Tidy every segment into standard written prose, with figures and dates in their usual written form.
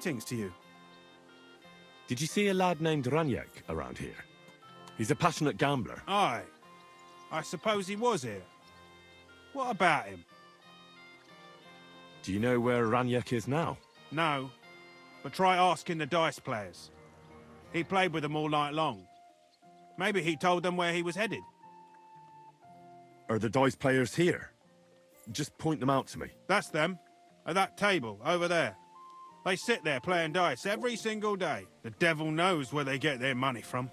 Greetings to you. Did you see a lad named Raniek around here? He's a passionate gambler. Aye. I suppose he was here. What about him? Do you know where Raniek is now? No. But try asking the dice players. He played with them all night long. Maybe he told them where he was headed. Are the dice players here? Just point them out to me. That's them. At that table, over there. They sit there playing dice every single day. The devil knows where they get their money from.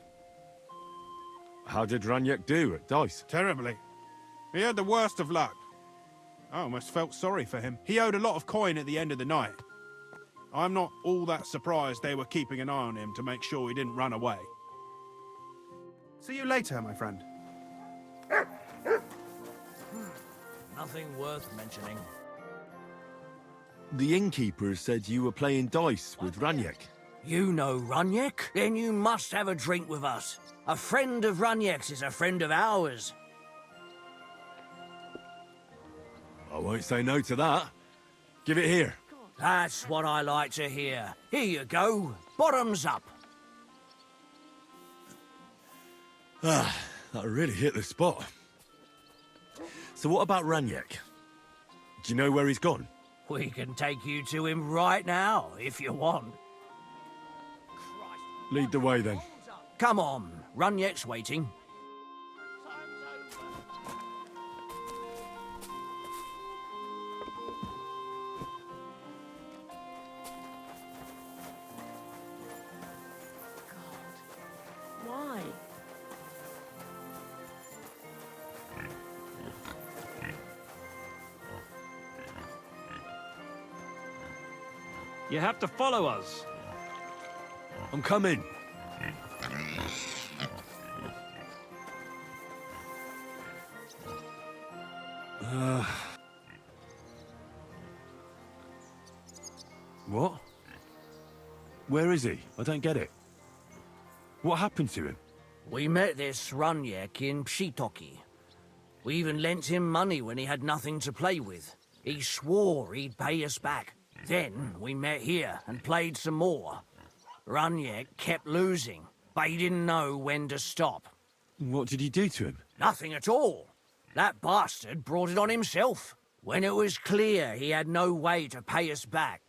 How did Raniek do at dice? Terribly. He had the worst of luck. I almost felt sorry for him. He owed a lot of coin at the end of the night. I'm not all that surprised they were keeping an eye on him to make sure he didn't run away. See you later, my friend. Nothing worth mentioning. The innkeeper said you were playing dice with Raniek. You know Raniek? Then you must have a drink with us. A friend of Raniek's is a friend of ours. I won't say no to that. Give it here. That's what I like to hear. Here you go. Bottoms up. Ah, that really hit the spot. So what about Raniek? Do you know where he's gone? We can take you to him right now, if you want. Lead the way then. Come on, Raniek's waiting. Why? You have to follow us. I'm coming. What? Where is he? I don't get it. What happened to him? We met this Raniek in Pshitoki. We even lent him money when he had nothing to play with. He swore he'd pay us back. Then we met here and played some more. Raniek kept losing, but he didn't know when to stop. What did he do to him? Nothing at all. That bastard brought it on himself. When it was clear he had no way to pay us back,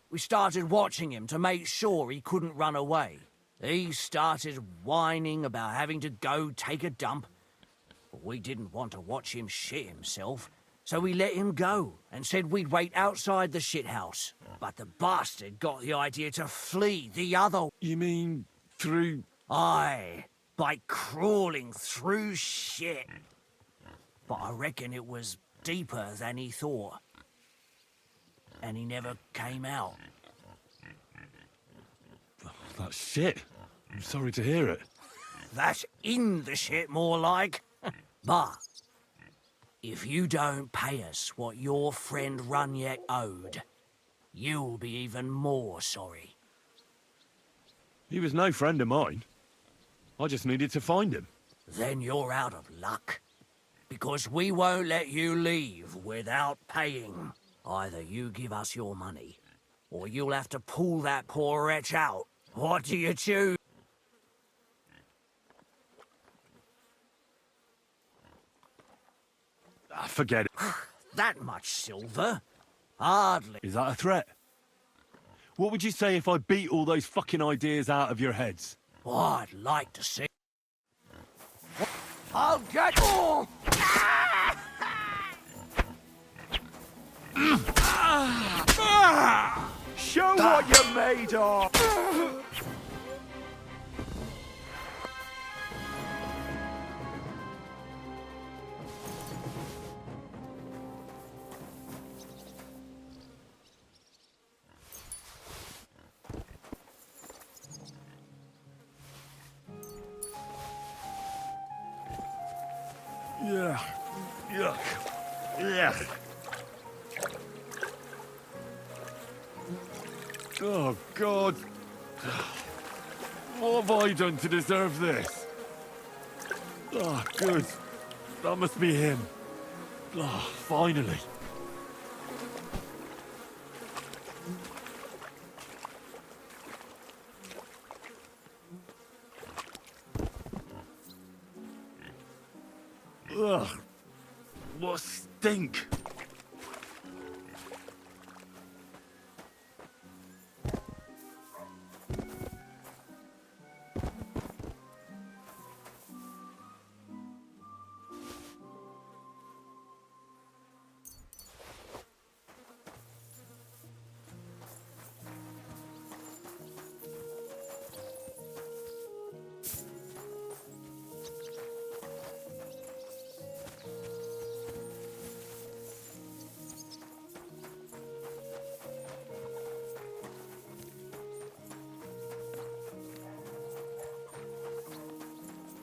we started watching him to make sure he couldn't run away. He started whining about having to go take a dump. But we didn't want to watch him shit himself, so we let him go and said we'd wait outside the shithouse. But the bastard got the idea to flee the other... You mean through... Aye, by crawling through shit. But I reckon it was deeper than he thought. And he never came out. That's shit. I'm sorry to hear it. That's in the shit, more like. But if you don't pay us what your friend Raniek owed, you'll be even more sorry. He was no friend of mine. I just needed to find him. Then you're out of luck. Because we won't let you leave without paying. Either you give us your money, or you'll have to pull that poor wretch out. What do you choose? Forget it. That much silver? Hardly. Is that a threat? What would you say if I beat all those fucking ideas out of your heads? Oh, I'd like to see. I'll get... Oh! Show what you're made of! Yeah. Yuck. Yeah. Oh, God. What have I done to deserve this? Oh, good. That must be him. Oh, finally. Ugh. What stink!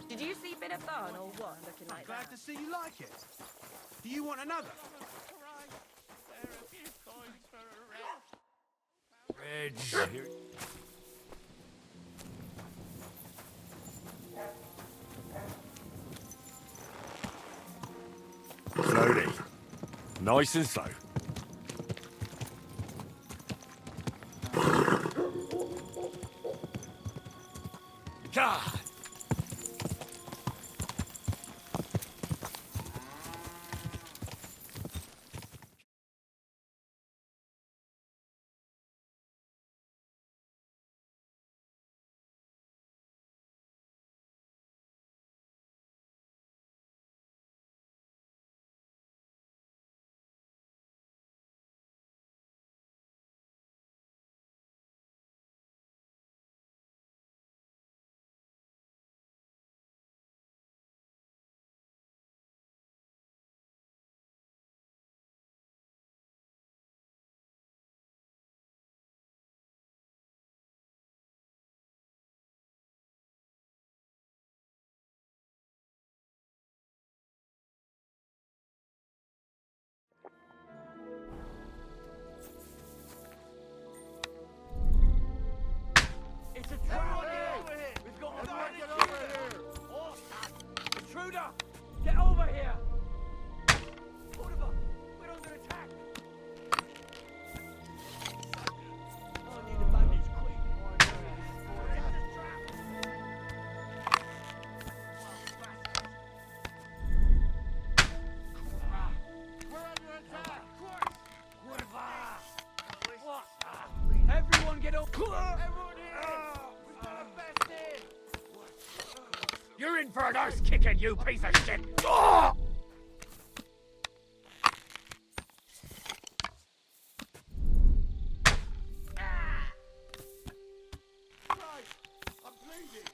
Did you see bit of fun or what? Looking like Glad that. to see you like it. Do you want another? Reg. Slowly. Nice and slow. God! It's a intruder here! We've got a man here! Intruder! Get over here! Oliver, we're under attack! I need a bandage, quick! It's a trap! We're under attack! Everyone get up! Everyone here! We've got a best in! You're in for a nice kicking, you piece of shit! I'm bleeding.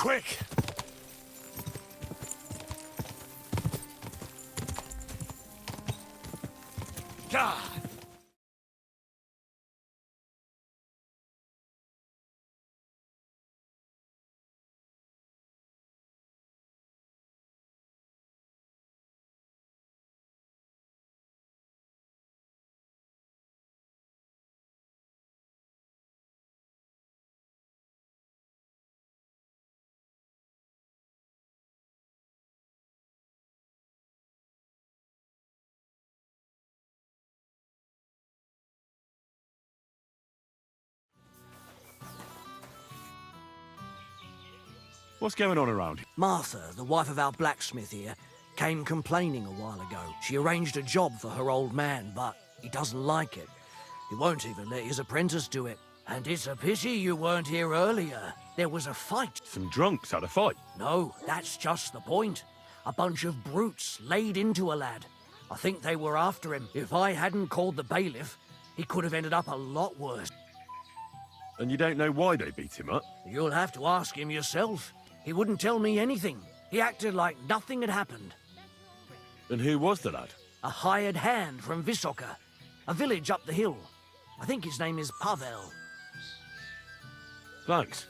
quick! God! What's going on around here? Martha, the wife of our blacksmith here, came complaining a while ago. She arranged a job for her old man, but he doesn't like it. He won't even let his apprentice do it. And it's a pity you weren't here earlier. There was a fight. Some drunks had a fight. No, that's just the point. A bunch of brutes laid into a lad. I think they were after him. If I hadn't called the bailiff, he could have ended up a lot worse. And you don't know why they beat him up? You'll have to ask him yourself. He wouldn't tell me anything. He acted like nothing had happened. And who was the lad? A hired hand from Visoka, a village up the hill. I think his name is Pavel. Thanks.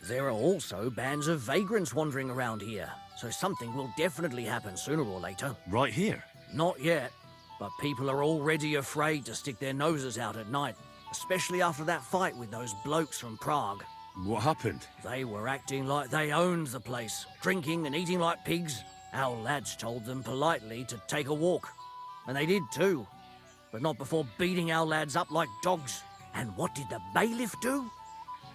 There are also bands of vagrants wandering around here, so something will definitely happen sooner or later. Right here? Not yet, but people are already afraid to stick their noses out at night, especially after that fight with those blokes from Prague. What happened? They were acting like they owned the place, drinking and eating like pigs. Our lads told them politely to take a walk, and they did too, but not before beating our lads up like dogs. And what did the bailiff do?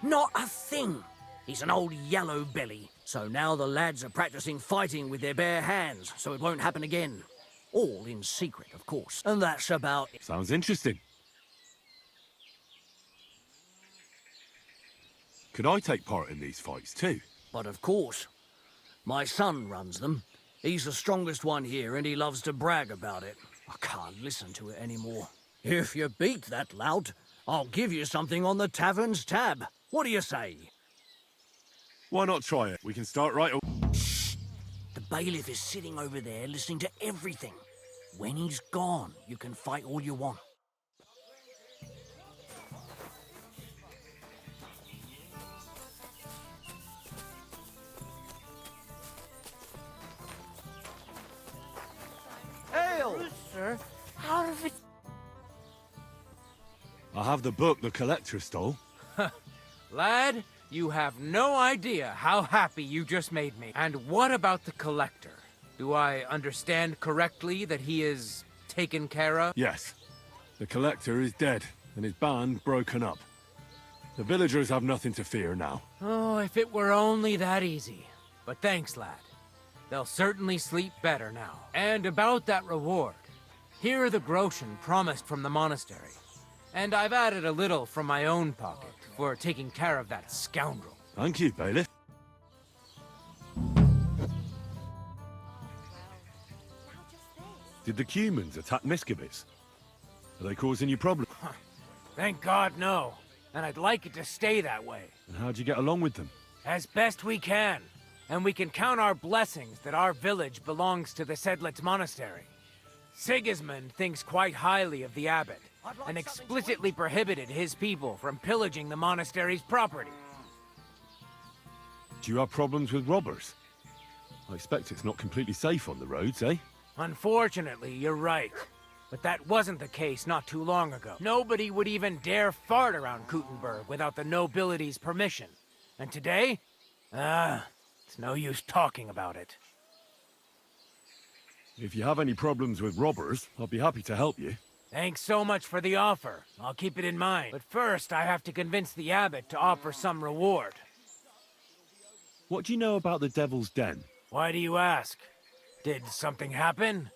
Not a thing. He's an old yellow belly. So now the lads are practicing fighting with their bare hands, so it won't happen again. All in secret, of course. And that's about it. Sounds interesting. Could I take part in these fights too? But of course, my son runs them. He's the strongest one here, and he loves to brag about it. I can't listen to it anymore. If you beat that lout, I'll give you something on the tavern's tab. What do you say? Why not try it? We can start right away. The bailiff is sitting over there listening to everything. When he's gone, you can fight all you want. Sir, how of it? I have the book the collector stole. Lad, you have no idea how happy you just made me. And what about the collector? Do I understand correctly that he is taken care of? Yes. The collector is dead, and his band broken up. The villagers have nothing to fear now. Oh, if it were only that easy. But thanks, lad. They'll certainly sleep better now. And about that reward. Here are the groschen promised from the monastery. And I've added a little from my own pocket for taking care of that scoundrel. Thank you, bailiff. Did the Cumans attack Miscavige? Are they causing you problems? Thank God, no. And I'd like it to stay that way. And how'd you get along with them? As best we can. And we can count our blessings that our village belongs to the Sedlitz Monastery. Sigismund thinks quite highly of the abbot, and explicitly prohibited his people from pillaging the monastery's property. Do you have problems with robbers? I expect it's not completely safe on the roads, eh? Unfortunately, you're right. But that wasn't the case not too long ago. Nobody would even dare fart around Kuttenberg without the nobility's permission. And today? It's no use talking about it. If you have any problems with robbers, I'll be happy to help you. Thanks so much for the offer. I'll keep it in mind. But first, I have to convince the abbot to offer some reward. What do you know about the Devil's Den? Why do you ask? Did something happen?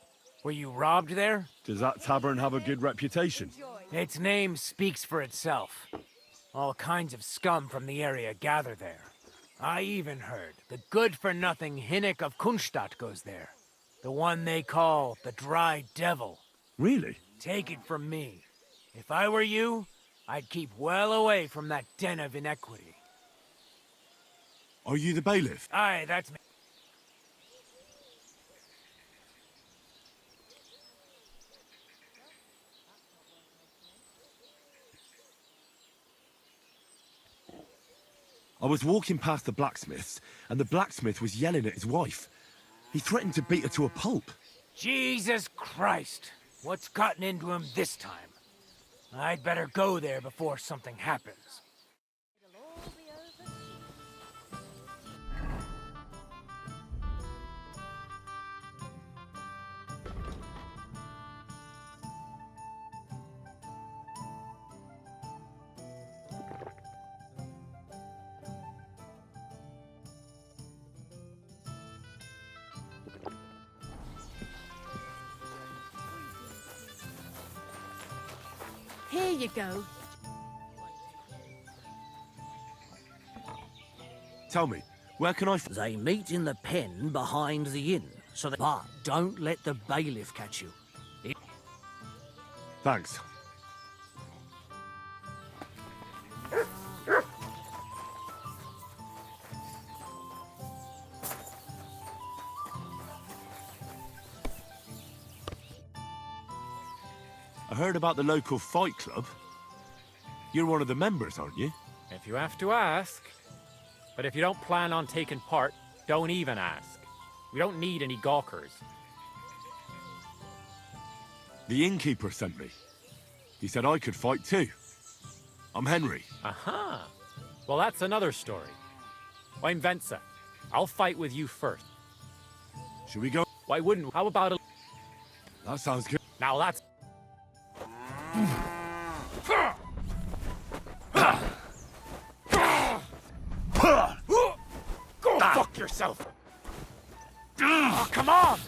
Were you robbed there? Does that tavern have a good reputation? Its name speaks for itself. All kinds of scum from the area gather there. I even heard the good-for-nothing Hinnick of Kunstadt goes there. The one they call the Dry Devil. Really? Take it from me. If I were you, I'd keep well away from that den of inequity. Are you the bailiff? Aye, that's me. I was walking past the blacksmith's, and the blacksmith was yelling at his wife. He threatened to beat her to a pulp. Jesus Christ! What's gotten into him this time? I'd better go there before something happens. It'll all be over soon. Here you go. Tell me, where can I They meet in the pen behind the inn, but don't let the bailiff catch you. Thanks. I heard about the local fight club. You're one of the members, aren't you? If you have to ask. But if you don't plan on taking part, don't even ask. We don't need any gawkers. The innkeeper sent me. He said I could fight too. I'm Henry. Aha! Well, that's another story. I'm Venza. I'll fight with you first. Should we go? Why wouldn't? How about a... That sounds good. Now that's... Go fuck yourself! Oh, come on!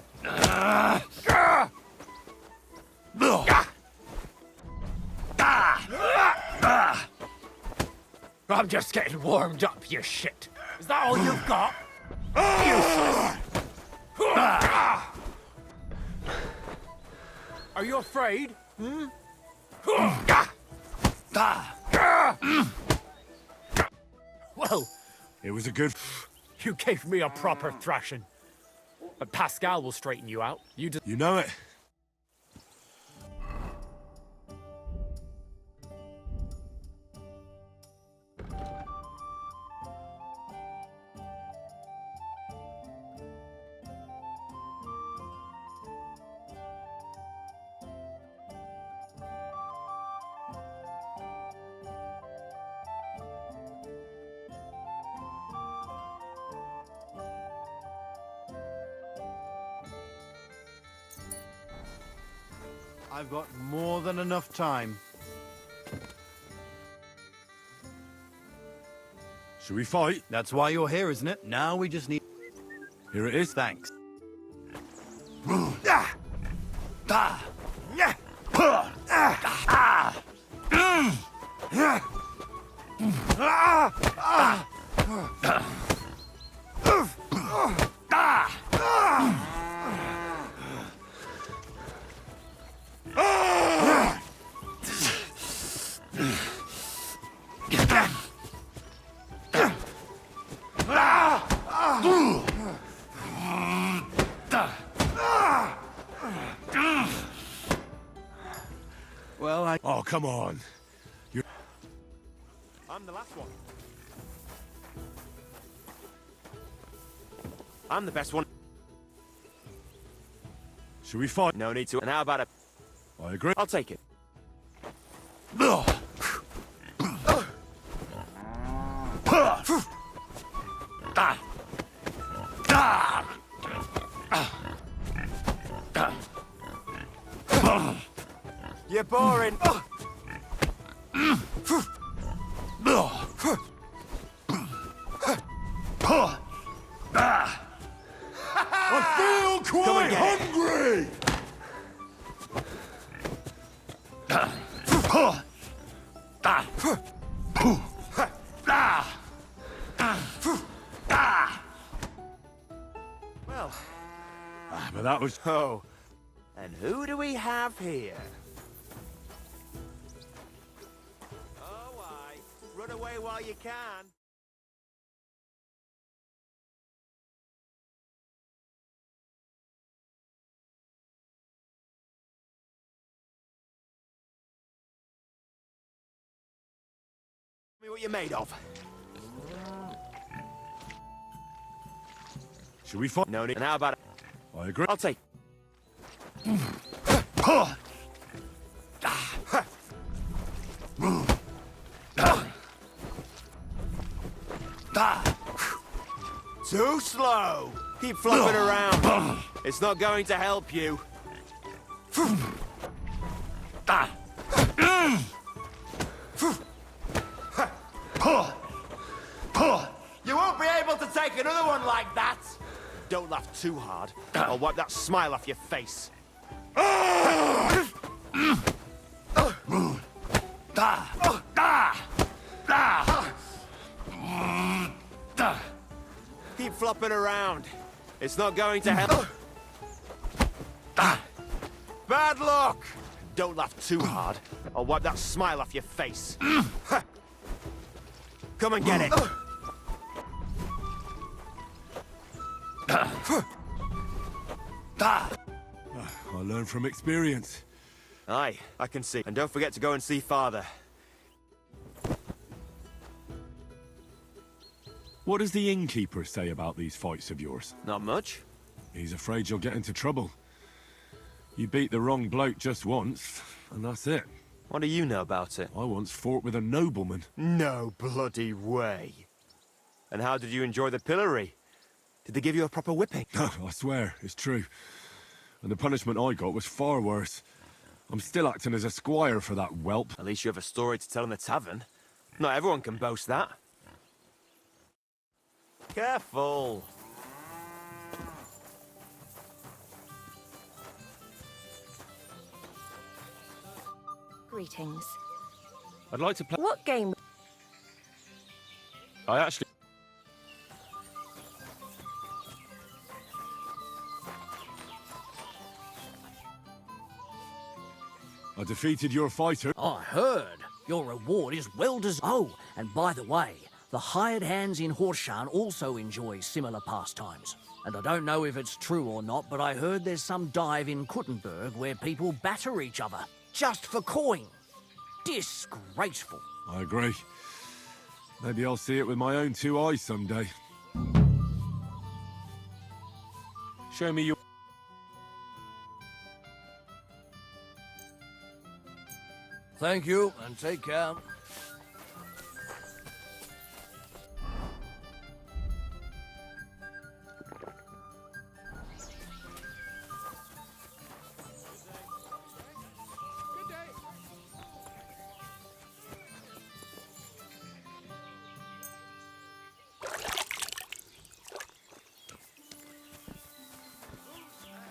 I'm just getting warmed up, you shit. Is that all you've got? Useless! Are you afraid? Well, It was a good... you gave me a proper thrashing. But Pascal will straighten you out. You You know it. I've got more than enough time. Should we fight? That's why you're here, isn't it? Now we just need... Here it is. Thanks. Well, Oh, come on. I'm the last one. I'm the best one. Should we fight? No need to. And how about a... I agree. I'll take it. You're boring. I feel quite hungry! Well, But that was... oh. And who do we have here? Oh, I. Run away while you can. me what you're made of. Should we fight? No need. And how about it? I agree. I'll take. Too slow. Keep flopping around. It's not going to help you. You won't be able to take another one like that. Don't laugh too hard. I'll wipe that smile off your face. Keep flopping around. It's not going to help. Bad luck! Don't laugh too hard. I'll wipe that smile off your face. Come and get it. I learn from experience. Aye, I can see. And don't forget to go and see Father. What does the innkeeper say about these fights of yours? Not much. He's afraid you'll get into trouble. You beat the wrong bloke just once, and that's it. What do you know about it? I once fought with a nobleman. No bloody way. And how did you enjoy the pillory? Did they give you a proper whipping? I swear, it's true. And the punishment I got was far worse. I'm still acting as a squire for that whelp. At least you have a story to tell in the tavern. Not everyone can boast that. Careful. Greetings. I'd like to play... What game? I actually... I defeated your fighter. I heard. Your reward is well deserved. Oh, and by the way, the hired hands in Horshan also enjoy similar pastimes. And I don't know if it's true or not, but I heard there's some dive in Kuttenberg where people batter each other, just for coin. Disgraceful. I agree. Maybe I'll see it with my own two eyes someday. Show me your... Thank you, and take care.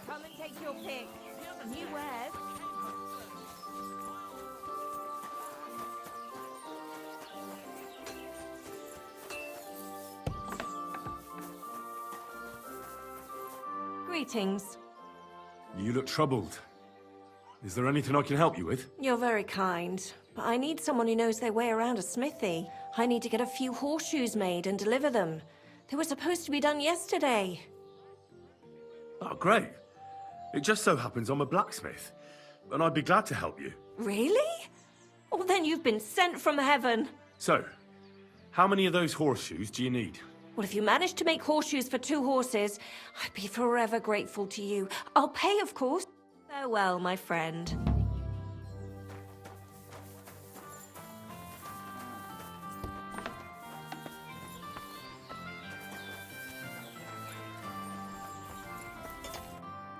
Come and take your pick. New wares. Greetings. You look troubled. Is there anything I can help you with? You're very kind, but I need someone who knows their way around a smithy. I need to get a few horseshoes made and deliver them. They were supposed to be done yesterday. Oh, great. It just so happens I'm a blacksmith, and I'd be glad to help you. Really? Well, then you've been sent from heaven. So, how many of those horseshoes do you need? Well, if you manage to make horseshoes for 2 horses, I'd be forever grateful to you. I'll pay, of course. Farewell, my friend.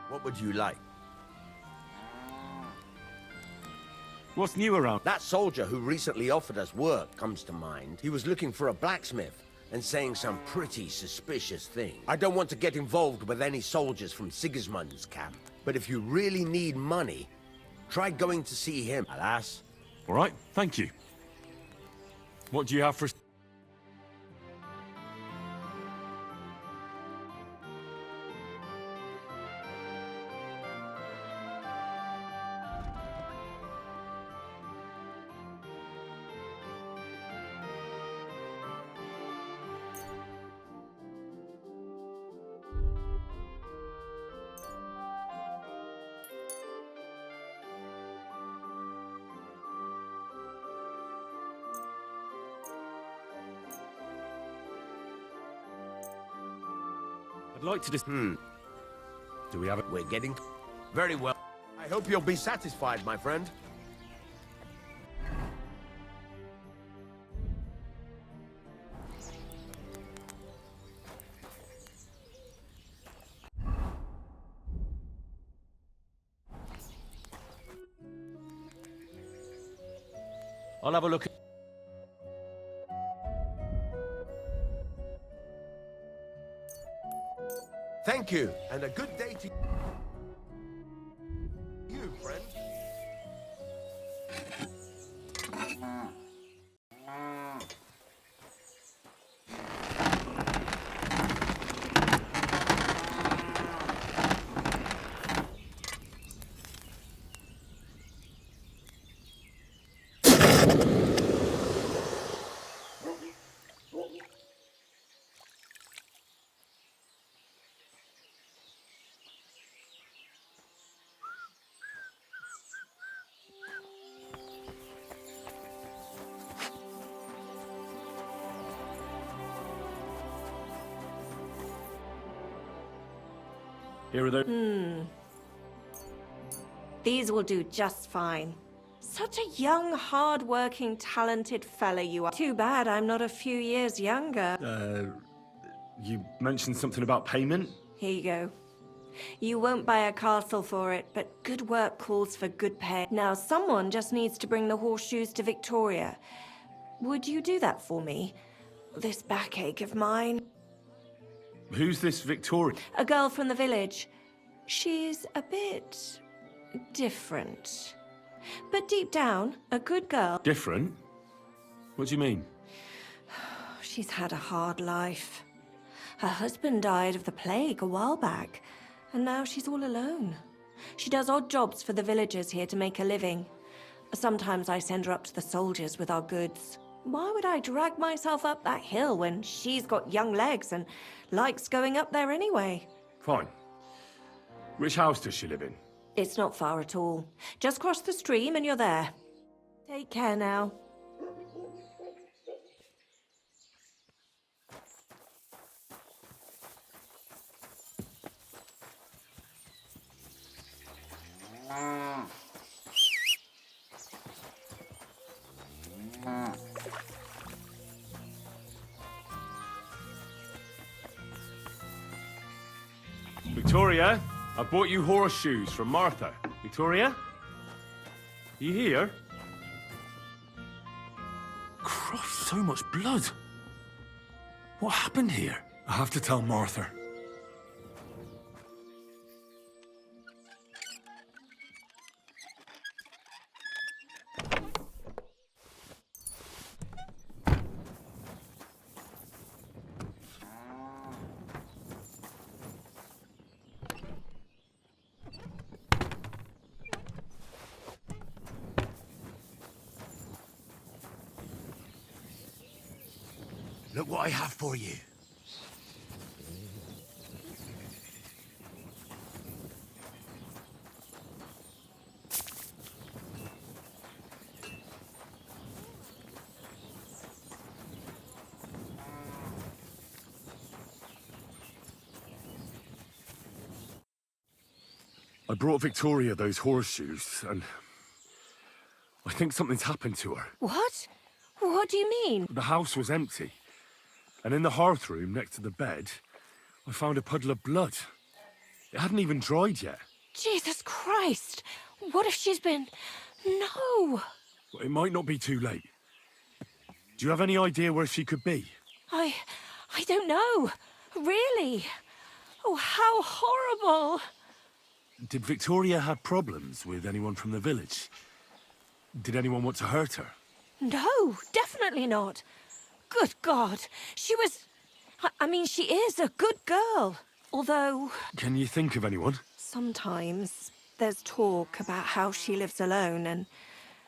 What would you like? What's new around? That soldier who recently offered us work comes to mind. He was looking for a blacksmith and saying some pretty suspicious thing. I don't want to get involved with any soldiers from Sigismund's camp, but if you really need money, try going to see him. Alas. All right, thank you. What do you have for... I'd like to just... Do we have it? We're getting... Very well. I hope you'll be satisfied, my friend. I'll have a look at... Thank you, and a good day to you, friend. Here are the... These will do just fine. Such a young, hard-working, talented fella you are. Too bad I'm not a few years younger. You mentioned something about payment? Here you go. You won't buy a castle for it, but good work calls for good pay. Now, someone just needs to bring the horseshoes to Victoria. Would you do that for me? This backache of mine. Who's this Victoria? A girl from the village. She's a bit... different. But deep down, a good girl. Different? What do you mean? She's had a hard life. Her husband died of the plague a while back, and now she's all alone. She does odd jobs for the villagers here to make a living. Sometimes I send her up to the soldiers with our goods. Why would I drag myself up that hill when she's got young legs and likes going up there anyway? Fine. Which house does she live in? It's not far at all. Just cross the stream and you're there. Take care now. Victoria, I bought you horseshoes from Martha. Victoria? You here? Christ, so much blood. What happened here? I have to tell Martha. Look what I have for you. I brought Victoria those horseshoes, and I think something's happened to her. What? What do you mean? The house was empty, and in the hearth room next to the bed, I found a puddle of blood. It hadn't even dried yet. Jesus Christ! What if she's been... No! Well, it might not be too late. Do you have any idea where she could be? I don't know. Really. Oh, how horrible! Did Victoria have problems with anyone from the village? Did anyone want to hurt her? No, definitely not. Good God. She was... I mean, she is a good girl. Although... Can you think of anyone? Sometimes there's talk about how she lives alone and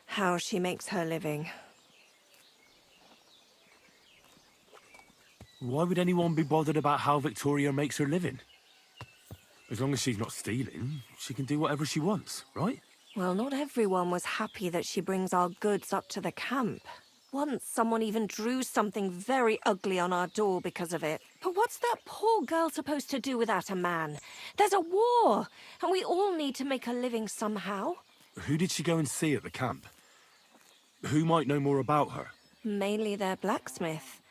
how she makes her living. Why would anyone be bothered about how Victoria makes her living? As long as she's not stealing, she can do whatever she wants, right? Well, not everyone was happy that she brings our goods up to the camp. Once someone even drew something very ugly on our door because of it. But what's that poor girl supposed to do without a man? There's a war, and we all need to make a living somehow. Who did she go and see at the camp? Who might know more about her? Mainly their blacksmith.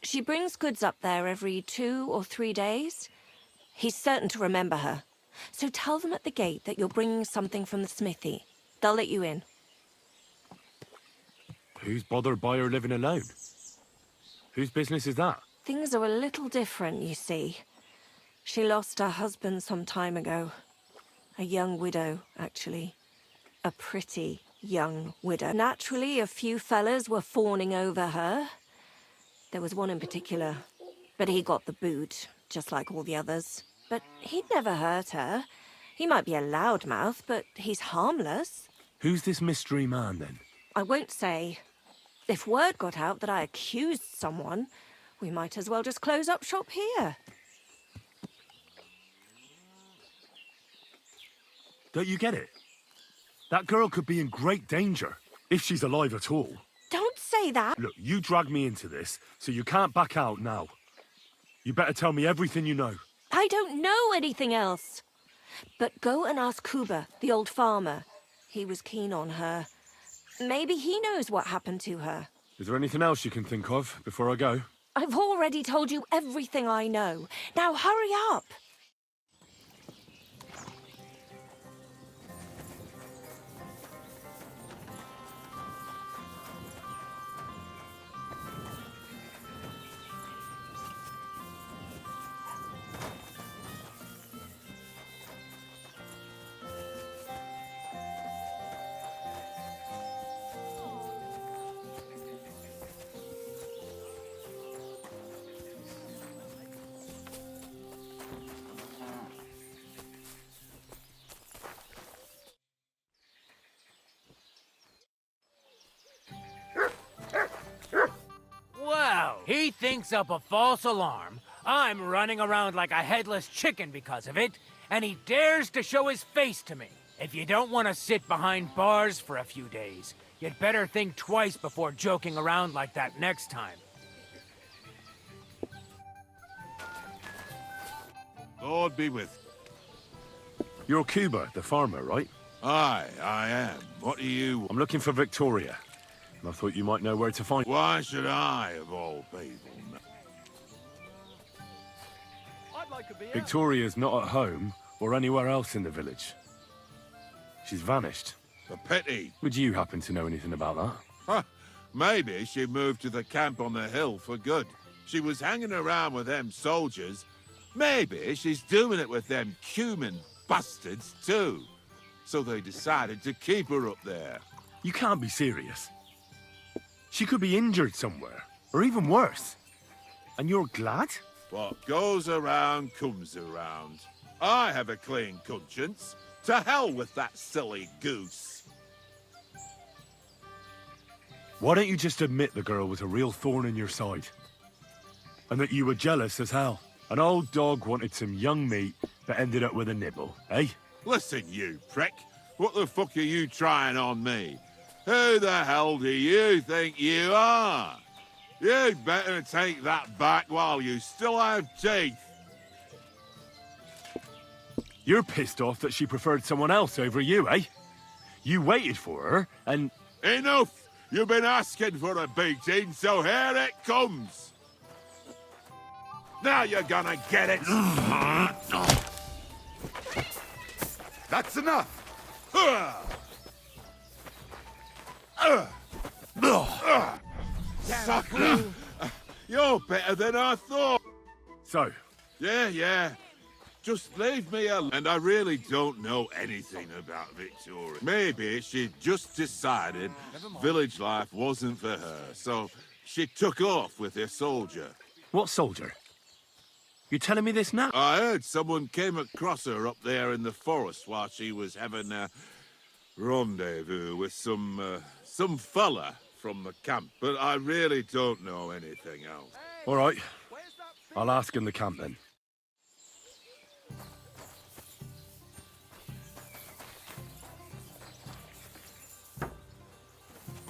She brings goods up there every 2 or 3 days. He's certain to remember her. So tell them at the gate that you're bringing something from the smithy. They'll let you in. Who's bothered by her living alone? Whose business is that? Things are a little different, you see. She lost her husband some time ago. A young widow, actually. A pretty young widow. Naturally, a few fellas were fawning over her. There was one in particular, but he got the boot, just like all the others. But he'd never hurt her. He might be a loudmouth, but he's harmless. Who's this mystery man, then? I won't say. If word got out that I accused someone, we might as well just close up shop here. Don't you get it? That girl could be in great danger, if she's alive at all. Don't say that! Look, you dragged me into this, so you can't back out now. You better tell me everything you know. I don't know anything else. But go and ask Kuba, the old farmer. He was keen on her. Maybe he knows what happened to her. Is there anything else you can think of before I go? I've already told you everything I know. Now hurry up! Well, he thinks up a false alarm. I'm running around like a headless chicken because of it, and he dares to show his face to me. If you don't want to sit behind bars for a few days, you'd better think twice before joking around like that next time. Lord be with you. You're Kuba, the farmer, right? Aye, I am. What do you... I'm looking for Victoria. And I thought you might know where to find... Why should I, of all people, know? I'd like a beer. Victoria's not at home or anywhere else in the village. She's vanished. A pity. Would you happen to know anything about that? Huh. Maybe she moved to the camp on the hill for good. She was hanging around with them soldiers. Maybe she's doing it with them cumin bastards too. So they decided to keep her up there. You can't be serious. She could be injured somewhere, or even worse. And you're glad? What goes around comes around. I have a clean conscience. To hell with that silly goose. Why don't you just admit the girl was a real thorn in your side? And that you were jealous as hell? An old dog wanted some young meat, but ended up with a nibble, eh? Listen, you prick. What the fuck are you trying on me? Who the hell do you think you are? You'd better take that back while you still have teeth. You're pissed off that she preferred someone else over you, eh? You waited for her, and... Enough! You've been asking for a beating, so here it comes! Now you're gonna get it! That's enough! Sucker! You're better than I thought! So? Yeah. Just leave me alone. And I really don't know anything about Victoria. Maybe she just decided village life wasn't for her, so she took off with her soldier. What soldier? You telling me this now? I heard someone came across her up there in the forest while she was having a rendezvous with some fella from the camp, but I really don't know anything else. All right. I'll ask in the camp then.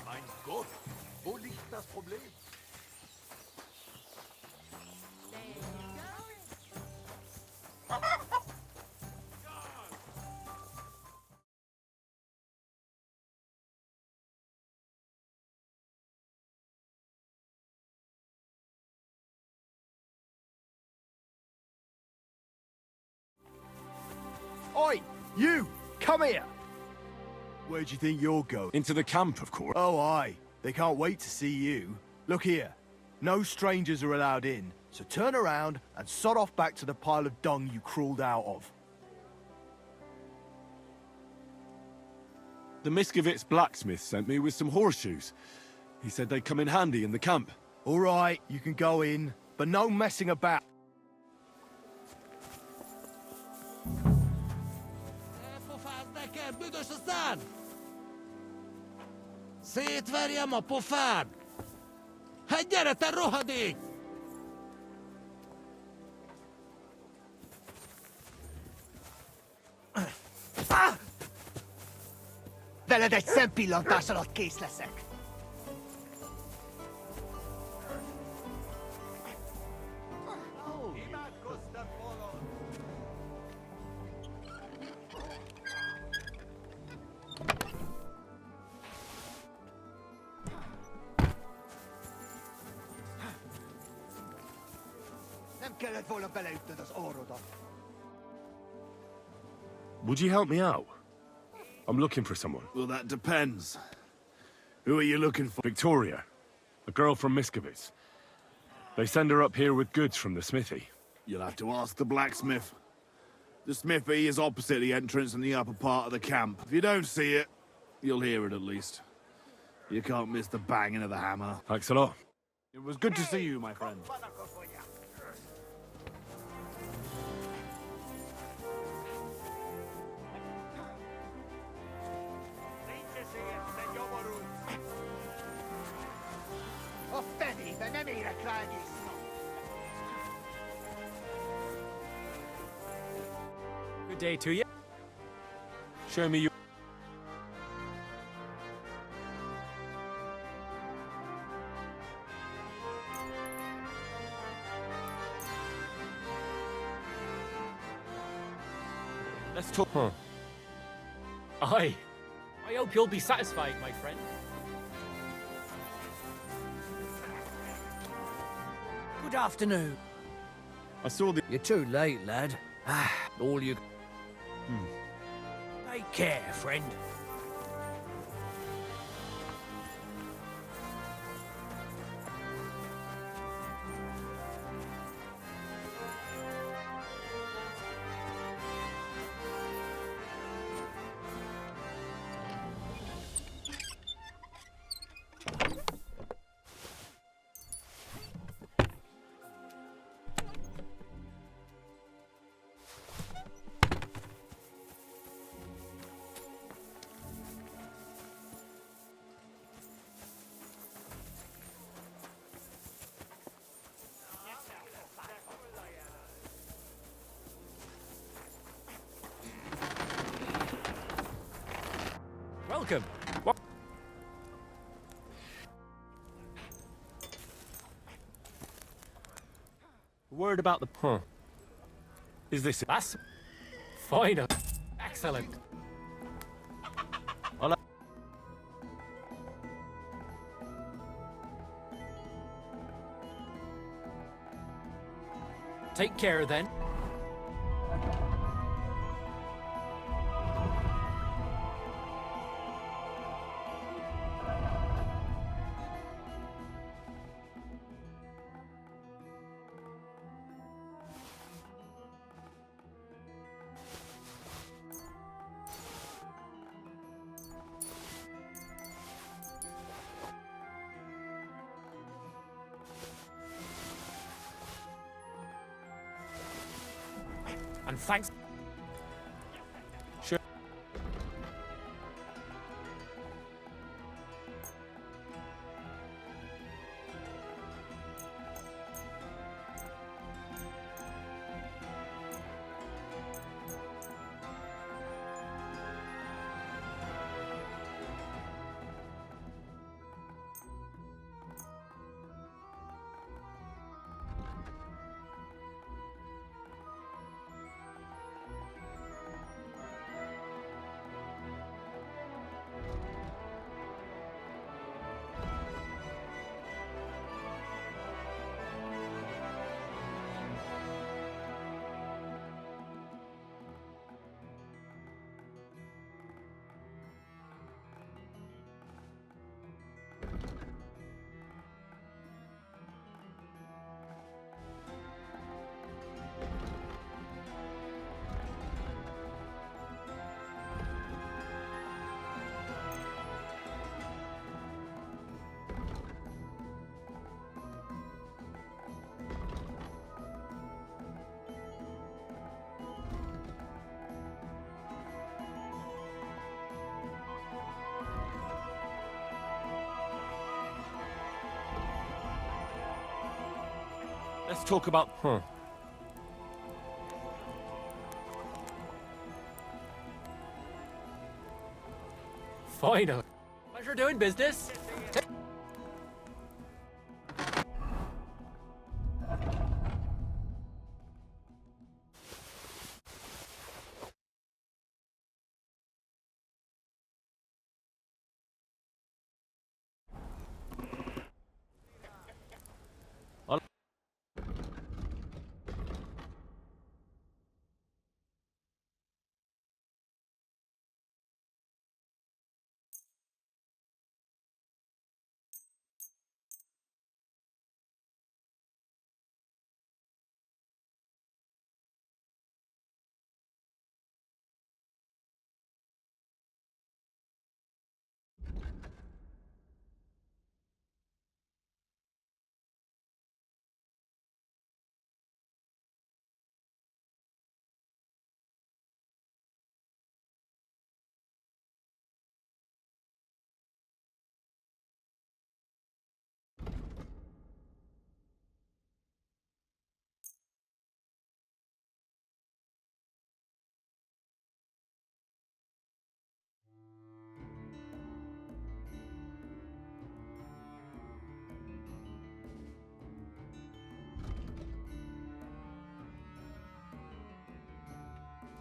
Mein Gott, wo liegt das Problem. Oi, you! Come here! Where do you think you're going? Into the camp, of course. Oh, aye. They can't wait to see you. Look here. No strangers are allowed in, so turn around and sod off back to the pile of dung you crawled out of. The Miskovitz blacksmith sent me with some horseshoes. He said they'd come in handy in the camp. All right, you can go in, but no messing about. Büdös a szád! Szétverjem a pofád! Hát gyere, te rohadék! Veled egy szempillantás alatt kész leszek. Nem kellett volna beleütnöd az orrodat. Would you help me out? I'm looking for someone. Well, that depends. Who are you looking for? Victoria, a girl from Miskovitz. They send her up here with goods from the smithy. You'll have to ask the blacksmith. The smithy is opposite the entrance in the upper part of the camp. If you don't see it, you'll hear it at least. You can't miss the banging of the hammer. Thanks a lot. It was good to see you, my friend. A fenébe nem érek rá egész nap. Good day to you. Show me your... Let's talk. Huh. Aye. I hope you'll be satisfied, my friend. Good afternoon. I saw the... You're too late, lad. All you... Take care, friend. Welcome. What? Word about the... Huh. Is this it? That's... Final. Excellent. Take care, then. And thanks. Sure. Let's talk about... Finally. Pleasure doing business.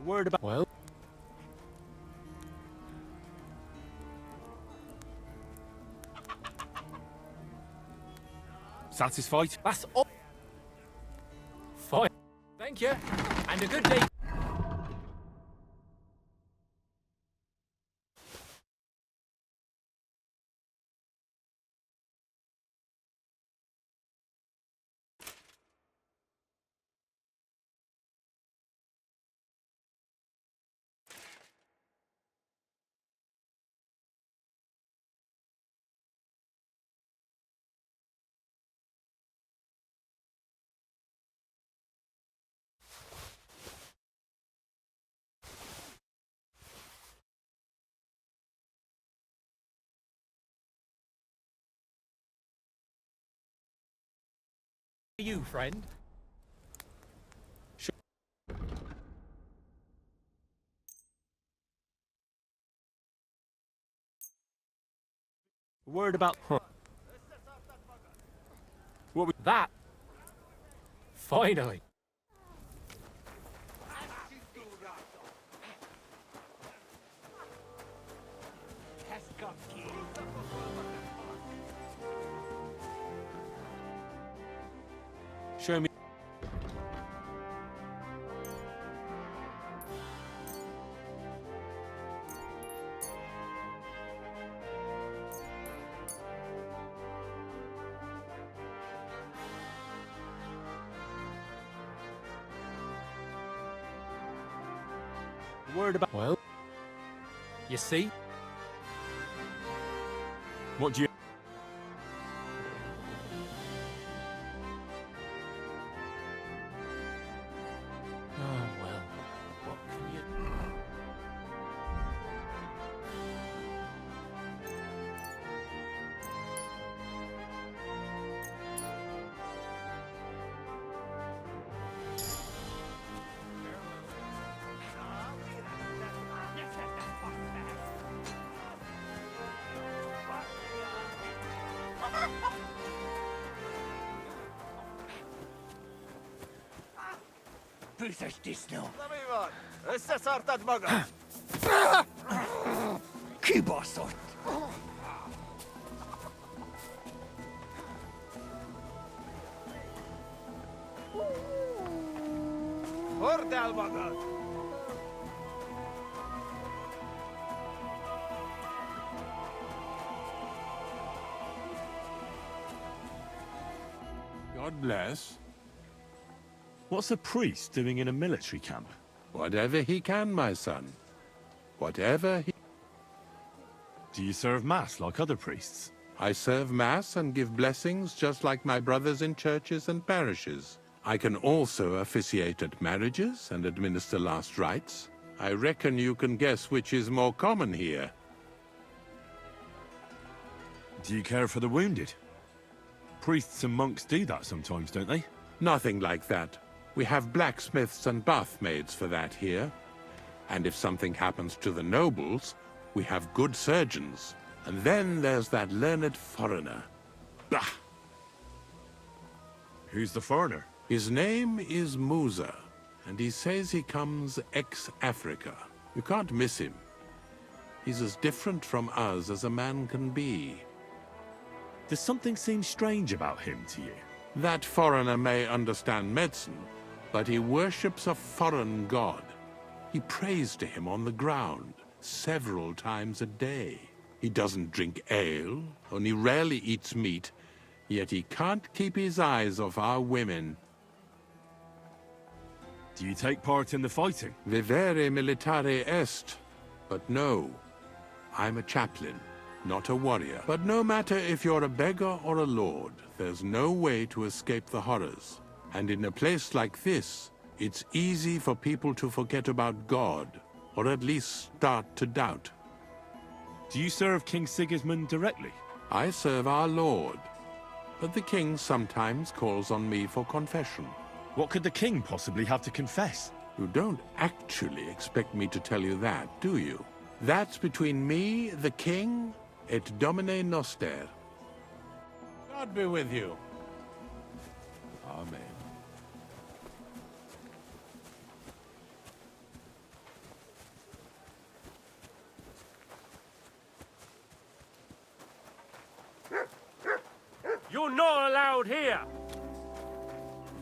Word about... Well, Satisfied? that's all. Fine. Thank you. And a good day. You, friend. Word about... What was that? Finally. Show me... Word about... Well, you see? What do you... Oh, well. What can you... Lamivon, összeszartad magad! Kibaszott! Hord el magad! God bless. What's a priest doing in a military camp? Whatever he can, my son. Whatever he... Do you serve mass like other priests? I serve Mass and give blessings just like my brothers in churches and parishes. I can also officiate at marriages and administer last rites. I reckon you can guess which is more common here. Do you care for the wounded? Priests and monks do that sometimes, don't they? Nothing like that. We have blacksmiths and bathmaids for that here. And if something happens to the nobles, we have good surgeons. And then there's that learned foreigner. Bah! Who's the foreigner? His name is Musa, and he says he comes ex-Africa. You can't miss him. He's as different from us as a man can be. Does something seem strange about him to you? That foreigner may understand medicine, but he worships a foreign god. He prays to him on the ground several times a day. He doesn't drink ale, only rarely eats meat, yet he can't keep his eyes off our women. Do you take part in the fighting? Vivere militare est. But no, I'm a chaplain, not a warrior. But no matter if you're a beggar or a lord, there's no way to escape the horrors. And in a place like this, it's easy for people to forget about God, or at least start to doubt. Do you serve King Sigismund directly? I serve our Lord, but the king sometimes calls on me for confession. What could the king possibly have to confess? You don't actually expect me to tell you that, do you? That's between me, the king, et Domine Noster. God be with you. Amen. You're not allowed here!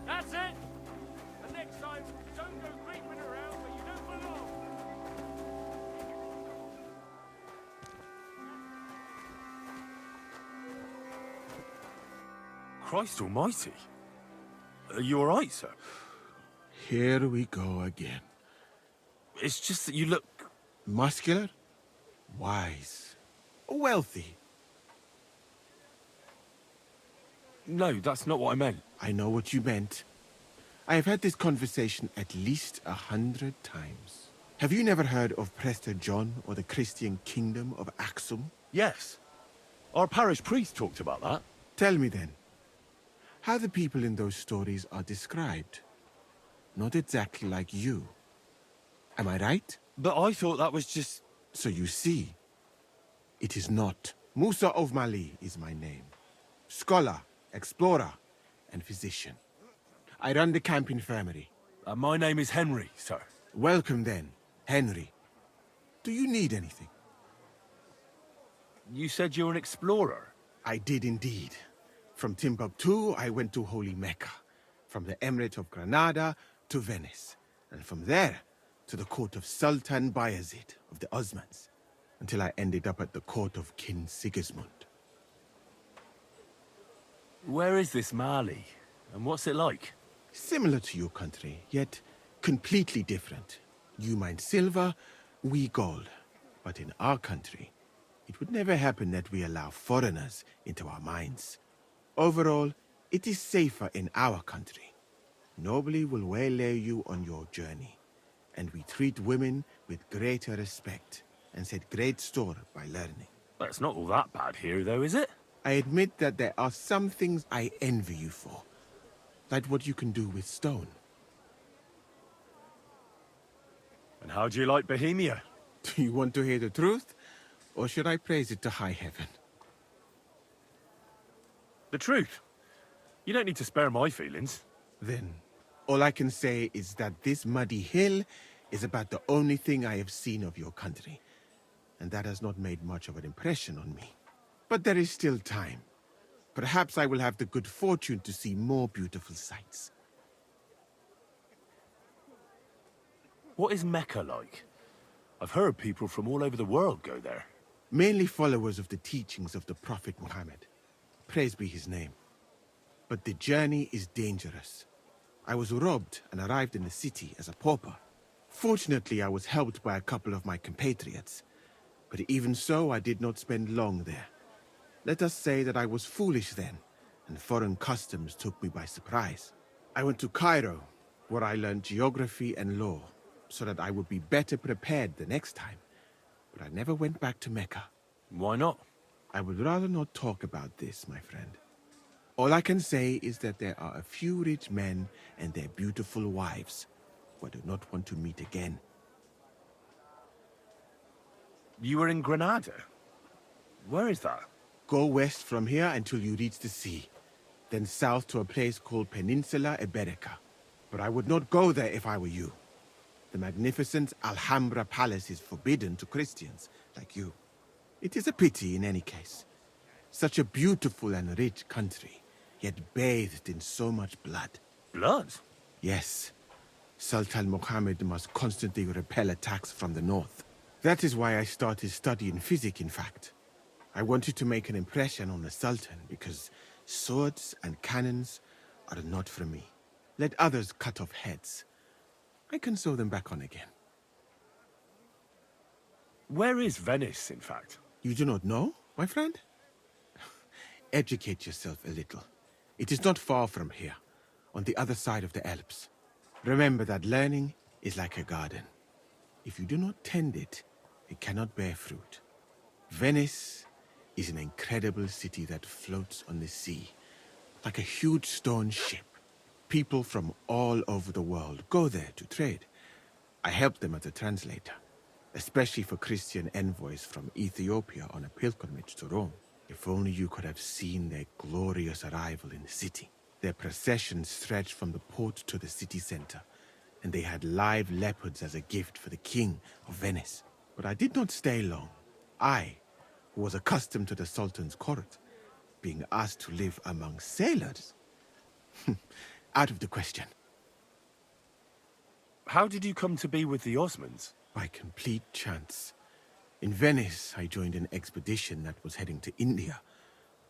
That's it! And next time, don't go creeping around where you don't belong! Christ almighty. Are you all right, sir? Here we go again. It's just that you look... Muscular, wise, wealthy. No, that's not what I meant. I know what you meant. I have had this conversation at least 100 times. Have you never heard of Prester John or the Christian Kingdom of Axum? Yes. Our parish priest talked about that. Tell me then, how the people in those stories are described. Not exactly like you. Am I right? But I thought that was just... So you see, it is not. Musa of Mali is my name. Scholar, explorer, and physician. I run the camp infirmary. My name is Henry, sir. Welcome then, Henry. Do you need anything? You said you're an explorer. I did indeed. From Timbuktu, I went to Holy Mecca. From the Emirate of Granada to Venice. And from there, to the court of Sultan Bayezid of the Osmans. Until I ended up at the court of King Sigismund. Where is this Mali? And what's it like? Similar to your country, yet completely different. You mine silver, we gold. But in our country, it would never happen that we allow foreigners into our mines. Overall, it is safer in our country. Nobody will waylay you on your journey. And we treat women with greater respect and set great store by learning. Well, it's not all that bad here, though, is it? I admit that there are some things I envy you for. Like what you can do with stone. And how do you like Bohemia? Do you want to hear the truth? Or should I praise it to high heaven? The truth. You don't need to spare my feelings. Then, all I can say is that this muddy hill is about the only thing I have seen of your country. And that has not made much of an impression on me. But there is still time. Perhaps I will have the good fortune to see more beautiful sights. What is Mecca like? I've heard people from all over the world go there. Mainly followers of the teachings of the Prophet Muhammad. Praise be his name. But the journey is dangerous. I was robbed and arrived in the city as a pauper. Fortunately, I was helped by a couple of my compatriots. But even so, I did not spend long there. Let us say that I was foolish then, and foreign customs took me by surprise. I went to Cairo, where I learned geography and law, so that I would be better prepared the next time. But I never went back to Mecca. Why not? I would rather not talk about this, my friend. All I can say is that there are a few rich men and their beautiful wives who I do not want to meet again. You were in Granada? Where is that? Go west from here until you reach the sea, then south to a place called Peninsula Iberica. But I would not go there if I were you. The magnificent Alhambra Palace is forbidden to Christians like you. It is a pity in any case. Such a beautiful and rich country, yet bathed in so much blood. Blood? Yes. Sultan Mohammed must constantly repel attacks from the north. That is why I started studying physics, in fact. I wanted to make an impression on the Sultan because swords and cannons are not for me. Let others cut off heads. I can sew them back on again. Where is Venice, in fact? You do not know, my friend? Educate yourself a little. It is not far from here, on the other side of the Alps. Remember that learning is like a garden. If you do not tend it, it cannot bear fruit. Venice is an incredible city that floats on the sea, like a huge stone ship. People from all over the world go there to trade. I help them as a translator, especially for Christian envoys from Ethiopia on a pilgrimage to Rome. If only you could have seen their glorious arrival in the city. Their procession stretched from the port to the city center, and they had live leopards as a gift for the king of Venice. But I did not stay long. I, who was accustomed to the Sultan's court, being asked to live among sailors? Out of the question. How did you come to be with the Osmans? By complete chance. In Venice, I joined an expedition that was heading to India,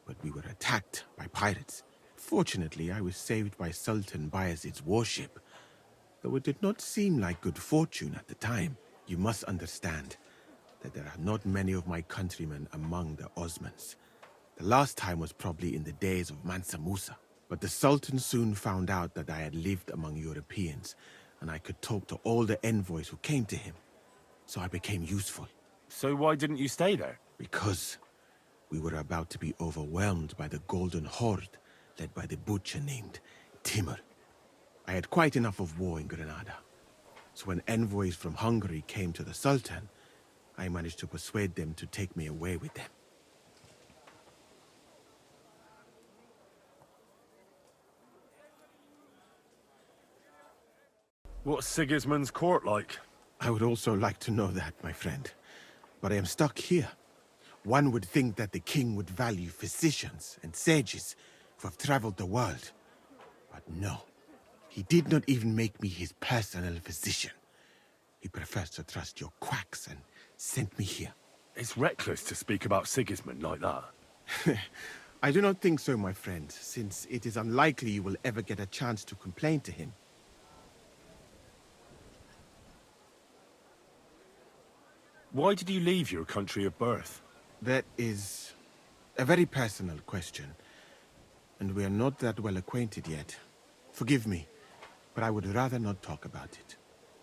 but we were attacked by pirates. Fortunately, I was saved by Sultan Bayezid's warship, though it did not seem like good fortune at the time. You must understand that there are not many of my countrymen among the Osmans. The last time was probably in the days of Mansa Musa. But the Sultan soon found out that I had lived among Europeans, and I could talk to all the envoys who came to him. So I became useful. So why didn't you stay there? Because we were about to be overwhelmed by the Golden Horde, led by the butcher named Timur. I had quite enough of war in Granada. So when envoys from Hungary came to the Sultan, I managed to persuade them to take me away with them. What's Sigismund's court like? I would also like to know that, my friend. But I am stuck here. One would think that the king would value physicians and sages who have traveled the world. But no. He did not even make me his personal physician. He prefers to trust your quacks and sent me here. It's reckless to speak about Sigismund like that. I do not think so, my friend, since it is unlikely you will ever get a chance to complain to him. Why did you leave your country of birth? That is a very personal question, and we are not that well acquainted yet. Forgive me, but I would rather not talk about it.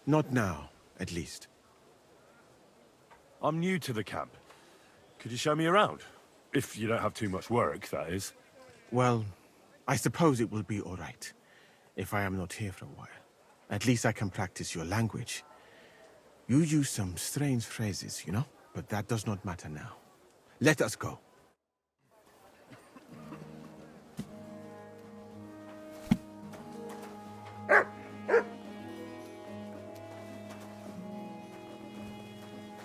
Not now, at least. I'm new to the camp. Could you show me around? If you don't have too much work, that is. Well, I suppose it will be all right, if I am not here for a while. At least I can practice your language. You use some strange phrases, you know? But that does not matter now. Let us go.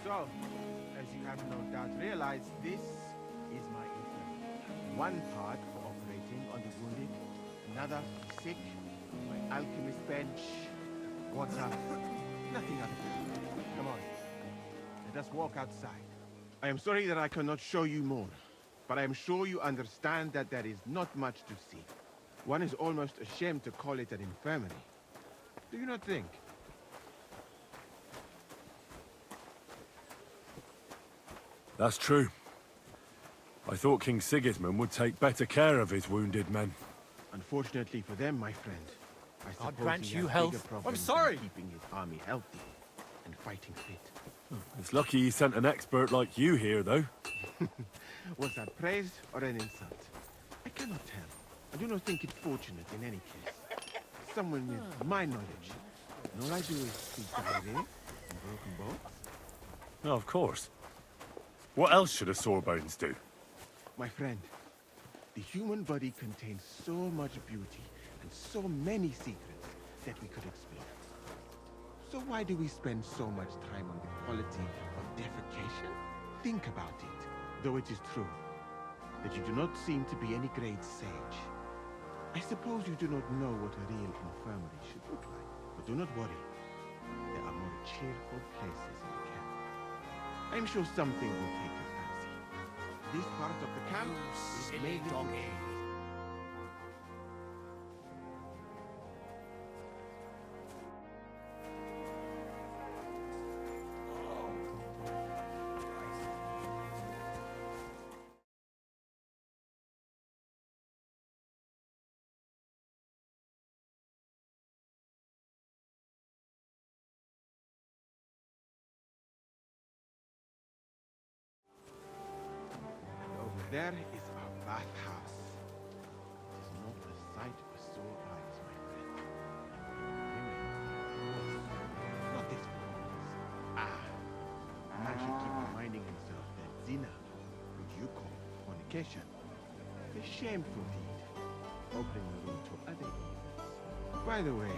So, as you have no doubt realized, this is my infirmary. One part for operating on the wounded, another for the sick, my alchemist bench, water, nothing other. Come on, let us walk outside. I am sorry that I cannot show you more, but I am sure you understand that there is not much to see. One is almost ashamed to call it an infirmary. Do you not think? That's true. I thought King Sigismund would take better care of his wounded men. Unfortunately for them, my friend, I suppose grant he you has health. bigger problems I'm sorry. than keeping his army healthy and fighting fit. It's lucky he sent an expert like you here, though. Was that praise or an insult? I cannot tell. I do not think it's fortunate in any case. Someone with my knowledge. And all I do is speak diarrhea and broken bones. No, of course. What else should a sore bones do? My friend, the human body contains so much beauty and so many secrets that we could explore. So why do we spend so much time on the quality of defecation? Think about it, though it is true that you do not seem to be any great sage. I suppose you do not know what a real infirmary should look like, but do not worry. There are more cheerful places in the camp. I'm sure something will take your fancy. This part of the camp is mainly doggy. Over there is our bathhouse. It is not the sight for sore eyes, my friend. Women, boys, not this one. A man should keep reminding himself that zina, which you call fornication, is a shameful deed, opening the road to other evils. By the way,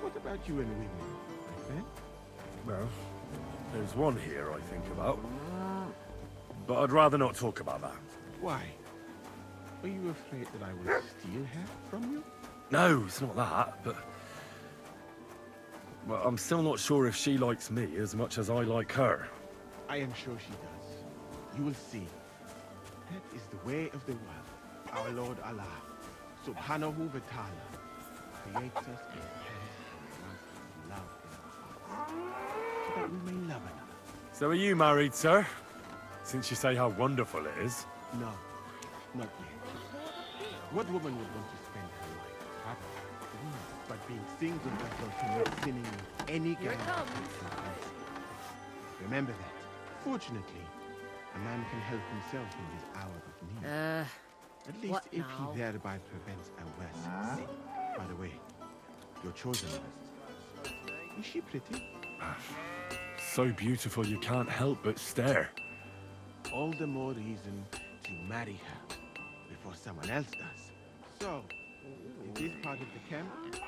what about you and women, my friend? Well, there's one here I think about. But I'd rather not talk about that. Why? Are you afraid that I will steal her from you? No, it's not that, but... Well, I'm still not sure if she likes me as much as I like her. I am sure she does. You will see. That is the way of the world. Our Lord Allah, Subhanahu wa Ta'ala, creates us in peace and wants us to love in our hearts, so that we may love another. So are you married, sir? Since you say how wonderful it is. No, not yet. What woman would want to spend her life happy? But being single does not permit sinning with any Here it kind of comes. sense. Remember that. Fortunately, a man can help himself in his hour of need. At least what if now? he thereby prevents a worse sin. By the way, your chosen one. Is she pretty? So beautiful you can't help but stare. All the more reason to marry her before someone else does. So, in this part of the camp, you see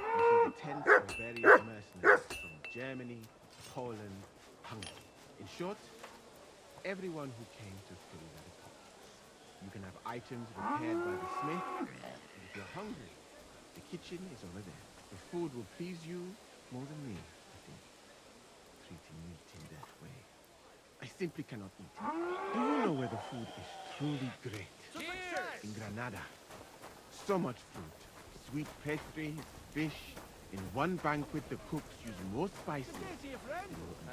the tents of various mercenaries from Germany, Poland, Hungary. In short, everyone who came to fill their departments. You can have items repaired by the smith, and if you're hungry, the kitchen is over there. The food will please you more than me, I think. Treating meat in that way. I simply cannot eat it. Do you know where the food is truly great? In Granada. So much food. Sweet pastries, fish. In one banquet, the cooks use more spices than your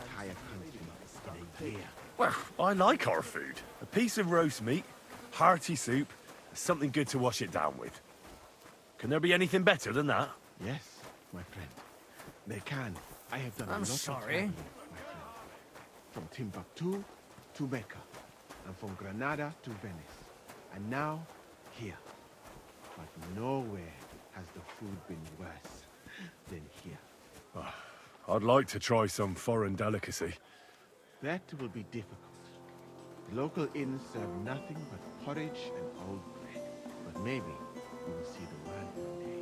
entire country in a year. Well, I like our food. A piece of roast meat, hearty soup, and something good to wash it down with. Can there be anything better than that? Yes, my friend. They can. I have done a I'm lot of sorry. traveling, my friend. From Timbuktu to Mecca, and from Granada to Venice, and now here. But nowhere has the food been worse than here. I'd like to try some foreign delicacy. That will be difficult. The local inns serve nothing but porridge and old bread. But maybe we will see the world one day.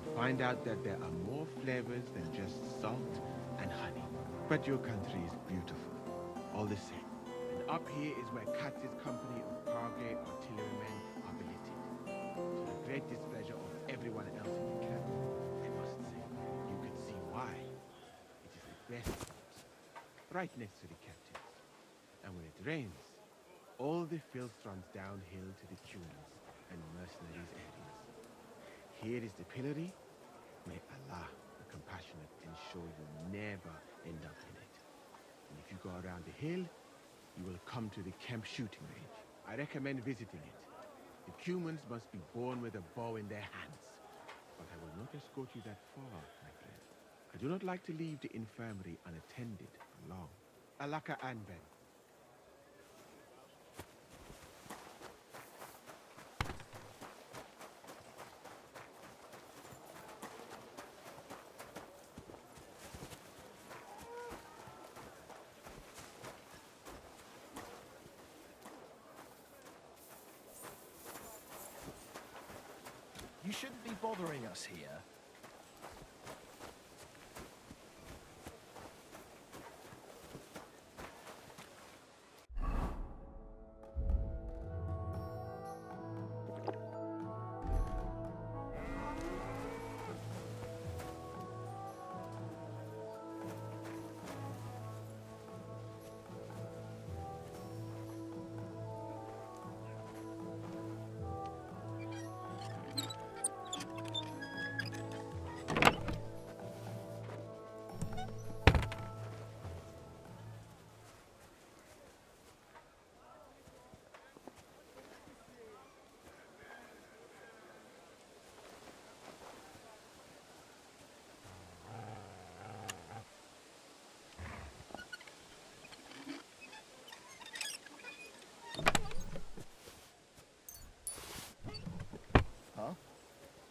We'll find out that there are more flavors than just salt and honey. But your country is beautiful, all the same. And up here is where Katz's company of Karge artillerymen are billeted. To the great displeasure of everyone else in the camp, I must say, you can see why. It is the best spot, right next to the captains. And when it rains, all the filth runs downhill to the cumins and mercenaries' areas. Here is the pillory. May Allah, the compassionate, ensure you never end up in it. And if you go around the hill, you will come to the camp shooting range. I recommend visiting it. The cumins must be born with a bow in their hands. But I will not escort you that far, my friend. I do not like to leave the infirmary unattended for long. Alaka Anben. You shouldn't be bothering us here.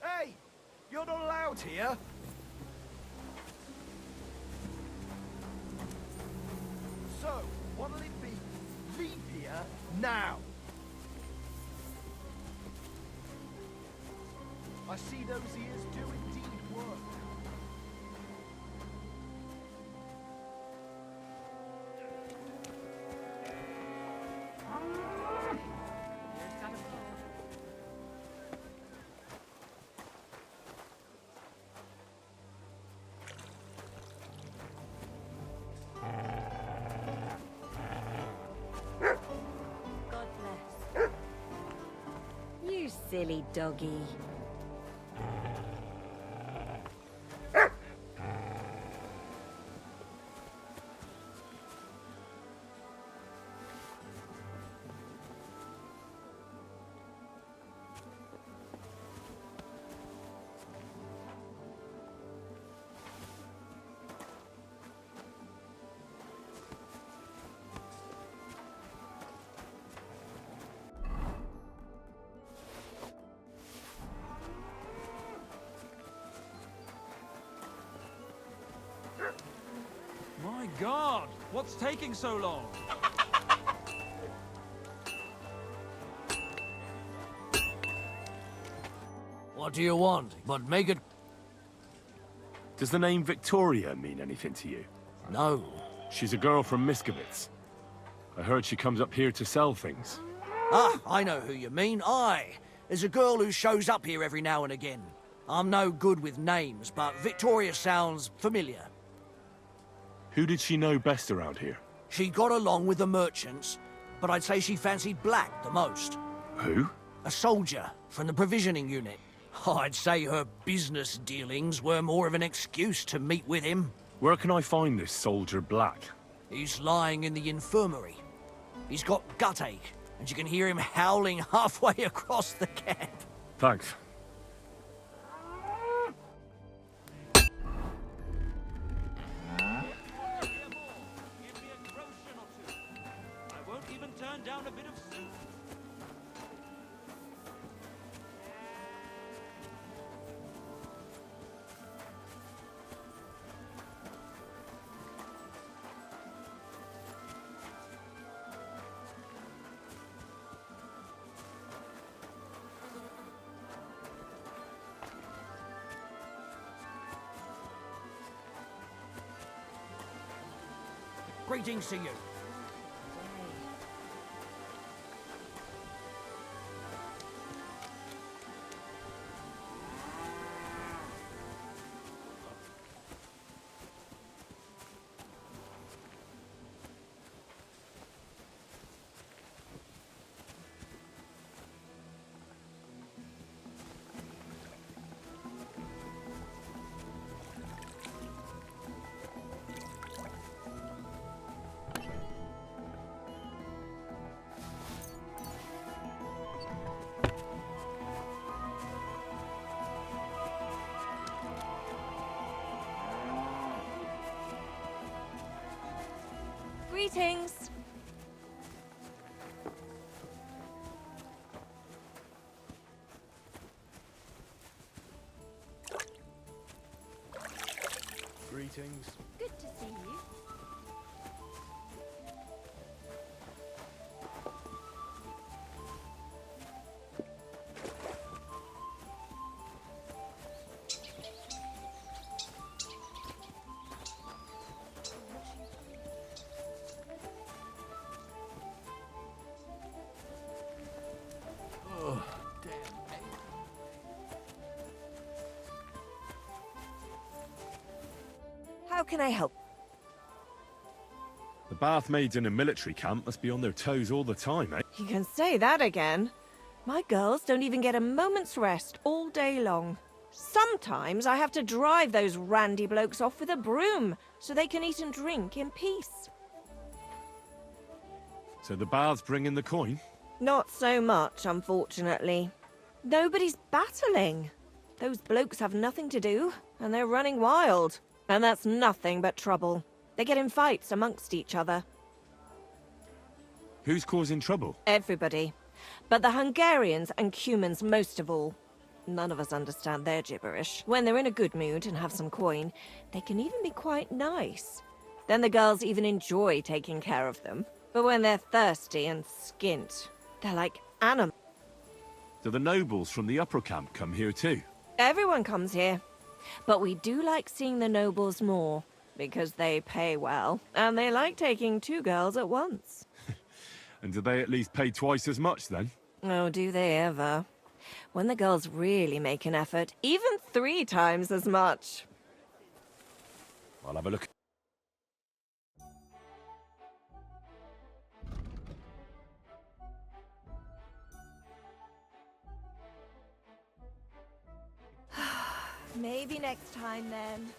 Hey! You're not allowed here! So, what'll it be? Leave here now! I see those ears do indeed work. God bless. You silly doggy. My God! What's taking so long? What do you want? But make it... Does the name Victoria mean anything to you? No. She's a girl from Miskovitz. I heard she comes up here to sell things. Ah, I know who you mean. Aye. There's a girl who shows up here every now and again. I'm no good with names, but Victoria sounds familiar. Who did she know best around here? She got along with the merchants, but I'd say she fancied Black the most. Who? A soldier from the provisioning unit. I'd say her business dealings were more of an excuse to meet with him. Where can I find this soldier Black? He's lying in the infirmary. He's got gut ache, and you can hear him howling halfway across the camp. Thanks. I won't even turn down a bit of soup. Greetings to you. Greetings. Greetings. Good to see you. How can I help? The bath maids in a military camp must be on their toes all the time, eh? You can say that again. My girls don't even get a moment's rest all day long. Sometimes I have to drive those randy blokes off with a broom so they can eat and drink in peace. So the baths bring in the coin? Not so much, unfortunately. Nobody's battling. Those blokes have nothing to do, and they're running wild. And that's nothing but trouble. They get in fights amongst each other. Who's causing trouble? Everybody. But the Hungarians and Cumans most of all. None of us understand their gibberish. When they're in a good mood and have some coin, they can even be quite nice. Then the girls even enjoy taking care of them. But when they're thirsty and skint, they're like animals. Do the nobles from the upper camp come here too? Everyone comes here. But we do like seeing the nobles more, because they pay well, and they like taking 2 girls at once. And do they at least pay twice as much then? Oh, do they ever? When the girls really make an effort, even 3 times as much. I'll have a look. Maybe next time then.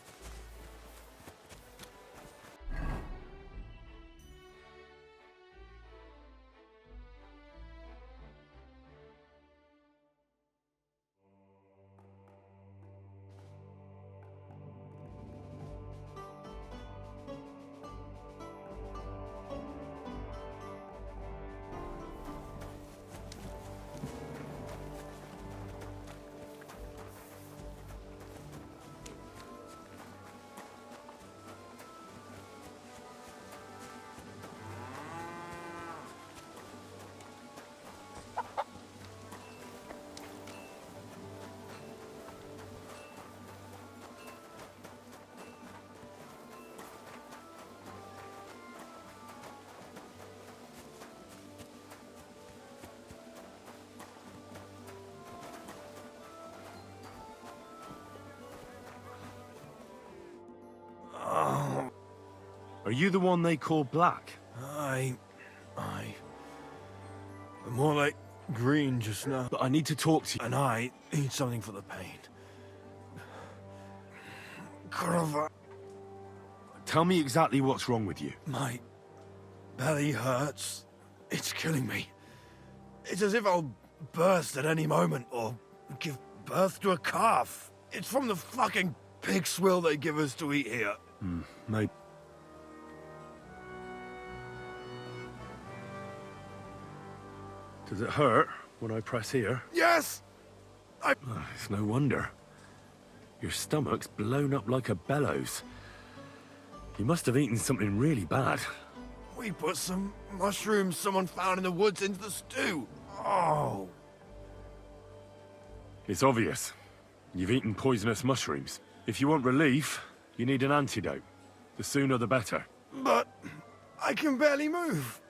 Are you the one they call Black? Aye. But more like green just now. But I need to talk to you. And I need something for the pain. Kurova. Tell me exactly what's wrong with you. My belly hurts. It's killing me. It's as if I'll burst at any moment or give birth to a calf. It's from the fucking pig swill they give us to eat here. Maybe. Does it hurt when I press here? Yes! It's no wonder. Your stomach's blown up like a bellows. You must have eaten something really bad. We put some mushrooms someone found in the woods into the stew. Oh. It's obvious. You've eaten poisonous mushrooms. If you want relief, you need an antidote. The sooner the better. But I can barely move.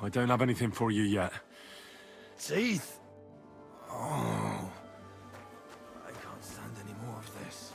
I don't have anything for you yet. Teeth. Oh. I can't stand any more of this.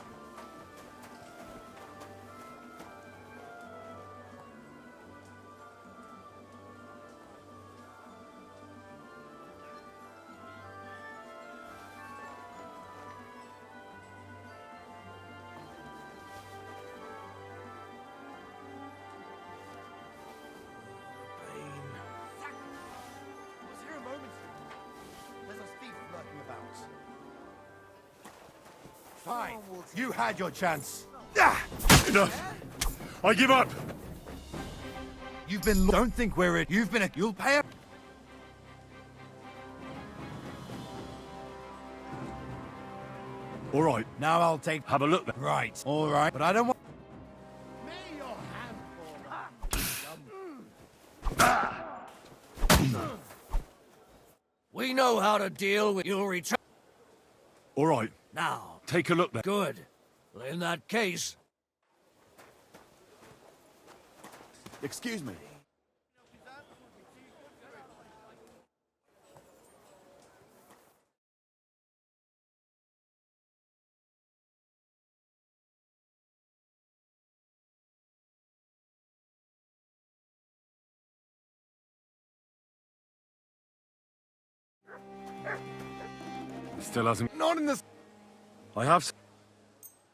Fine. You had your chance. Enough! I give up! You've been... Don't think we're it. You've been a... You'll pay a... All right. Now I'll take... Have a look then. Right. All right. But I don't want... We know how to deal with your return. All right. Now. Take a look then. Good. Well, in that case... Excuse me. Still hasn't... Not in the... I have...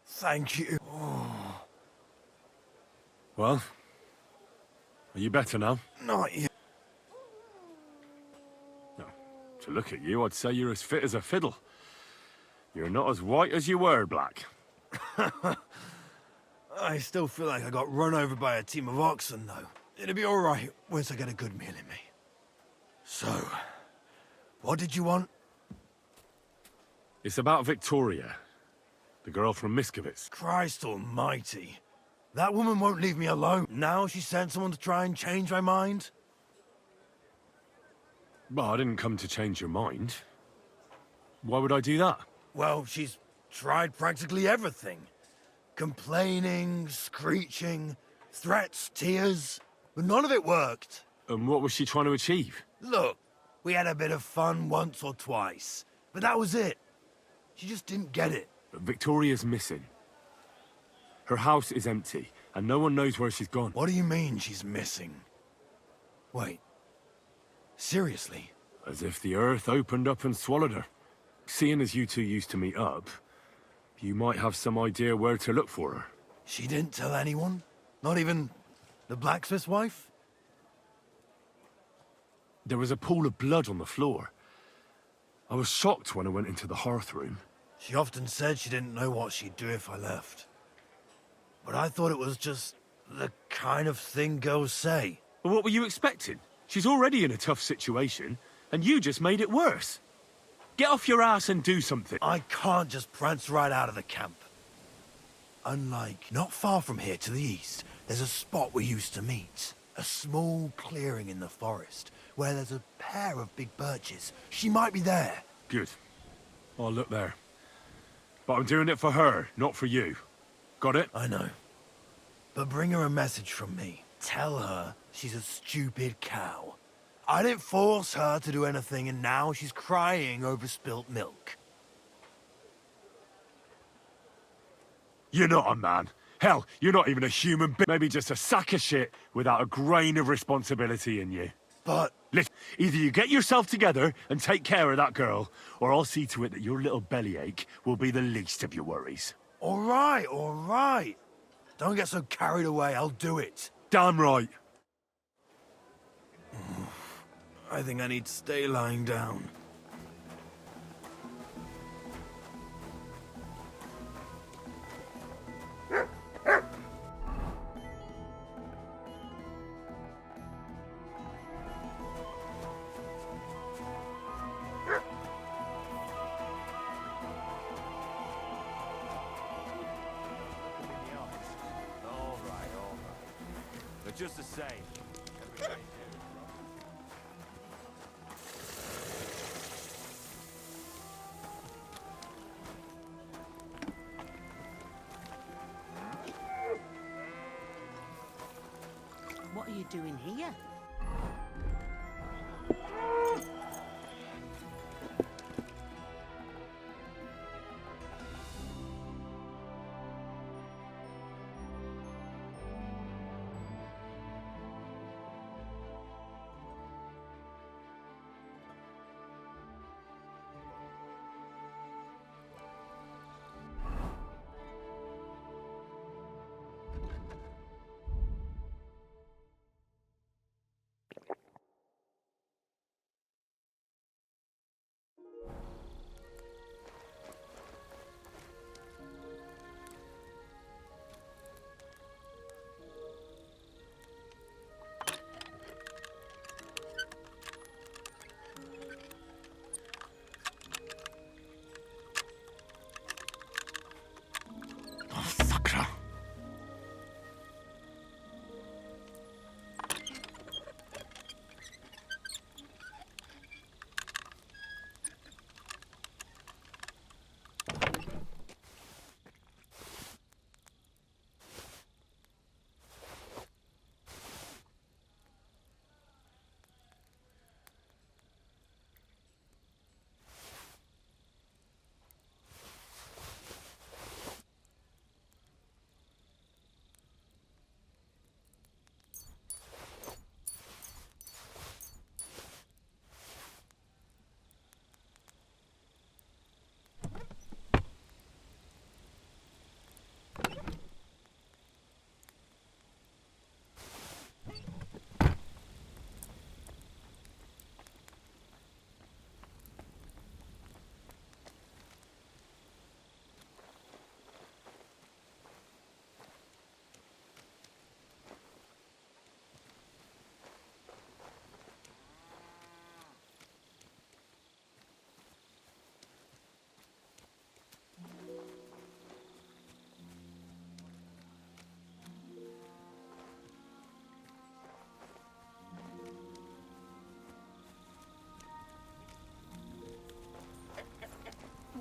Thank you. Oh, Well? Are you better now? not yet. No. To look at you, I'd say you're as fit as a fiddle. You're not as white as you were, Black. I still feel like I got run over by a team of oxen, though. It'll be all right once I get a good meal in me. So, what did you want? It's about Victoria, the girl from Miskovitz. Christ almighty. That woman won't leave me alone. Now she sent someone to try and change my mind? Well, I didn't come to change your mind. Why would I do that? Well, she's tried practically everything. Complaining, screeching, threats, tears. But none of it worked. And what was she trying to achieve? Look, we had a bit of fun once or twice. But that was it. She just didn't get it. But Victoria's missing. Her house is empty, and no one knows where she's gone. What do you mean she's missing? Wait. Seriously? As if the earth opened up and swallowed her. Seeing as you two used to meet up, you might have some idea where to look for her. She didn't tell anyone? Not even the blacksmith's wife? There was a pool of blood on the floor. I was shocked when I went into the hearth room. She often said she didn't know what she'd do if I left. But I thought it was just the kind of thing girls say. Well, what were you expecting? She's already in a tough situation, and you just made it worse. Get off your ass and do something. I can't just prance right out of the camp. Unlike, not far from here to the east, there's a spot we used to meet. A small clearing in the forest, where there's a pair of big birches. She might be there. Good. I'll look there. But I'm doing it for her, not for you. Got it? I know. But bring her a message from me. Tell her she's a stupid cow. I didn't force her to do anything, and now she's crying over spilt milk. You're not a man. Hell, you're not even a human being. Maybe just a sack of shit without a grain of responsibility in you. But... Listen, either you get yourself together and take care of that girl, or I'll see to it that your little bellyache will be the least of your worries. All right. Don't get so carried away, I'll do it. Damn right. I think I need to stay lying down. But just the same. What are you doing here?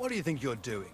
What do you think you're doing?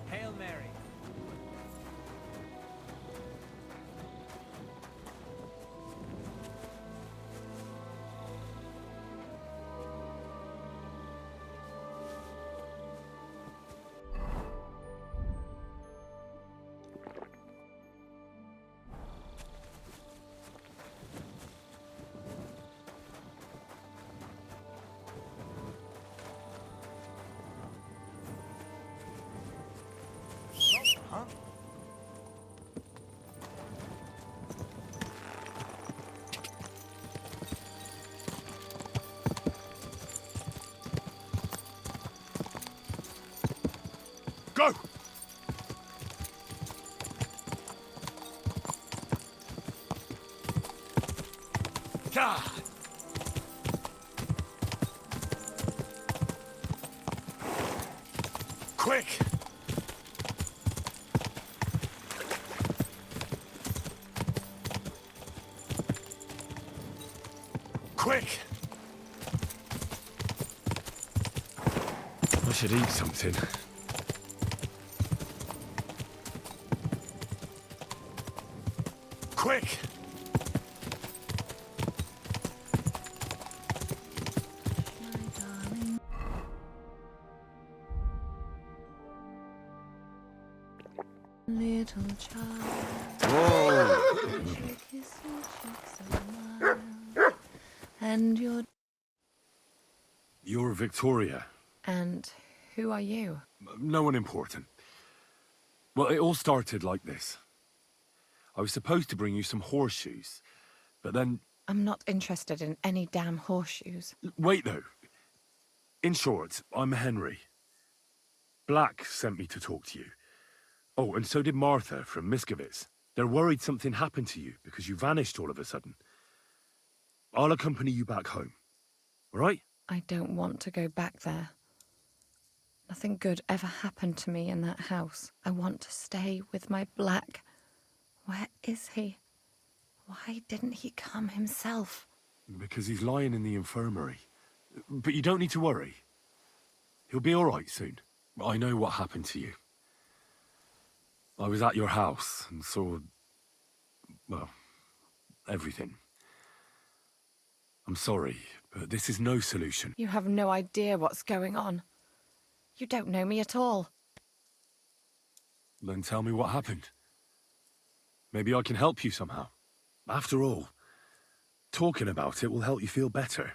Hail Mary. Go! God! Quick! Quick! I should eat something. Quick! Little child. Whoa! And You're Victoria. And who are you? No one important. Well, it all started like this. I was supposed to bring you some horseshoes, but then... I'm not interested in any damn horseshoes. Wait, though. In short, I'm Henry. Black sent me to talk to you. Oh, and so did Martha from Miskovitz. They're worried something happened to you because you vanished all of a sudden. I'll accompany you back home. All right? I don't want to go back there. Nothing good ever happened to me in that house. I want to stay with my Black. Where is he? Why didn't he come himself? Because he's lying in the infirmary. But you don't need to worry. He'll be all right soon. I know what happened to you. I was at your house and saw, well, everything. I'm sorry, but this is no solution. You have no idea what's going on. You don't know me at all. Then tell me what happened. Maybe I can help you somehow. After all, talking about it will help you feel better.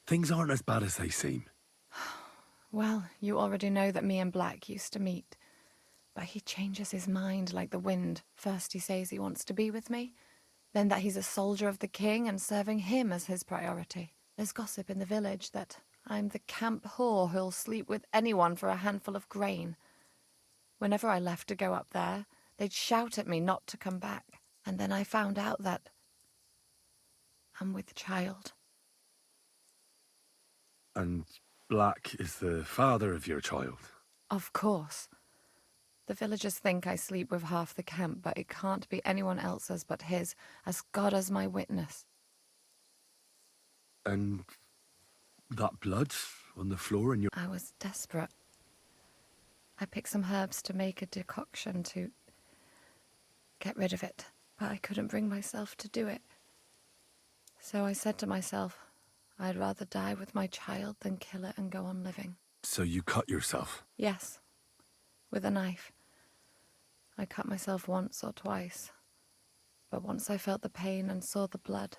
Things aren't as bad as they seem. Well, you already know that me and Black used to meet. But he changes his mind like the wind. First he says he wants to be with me, then that he's a soldier of the king and serving him as his priority. There's gossip in the village that I'm the camp whore who'll sleep with anyone for a handful of grain. Whenever I left to go up there, they'd shout at me not to come back. And then I found out that I'm with child. And Black is the father of your child? Of course. The villagers think I sleep with half the camp, but it can't be anyone else's but his, as God is my witness. And that blood on the floor in your... I was desperate. I picked some herbs to make a decoction to get rid of it, but I couldn't bring myself to do it. So I said to myself, I'd rather die with my child than kill it and go on living. So you cut yourself? Yes, with a knife. I cut myself once or twice, but once I felt the pain and saw the blood,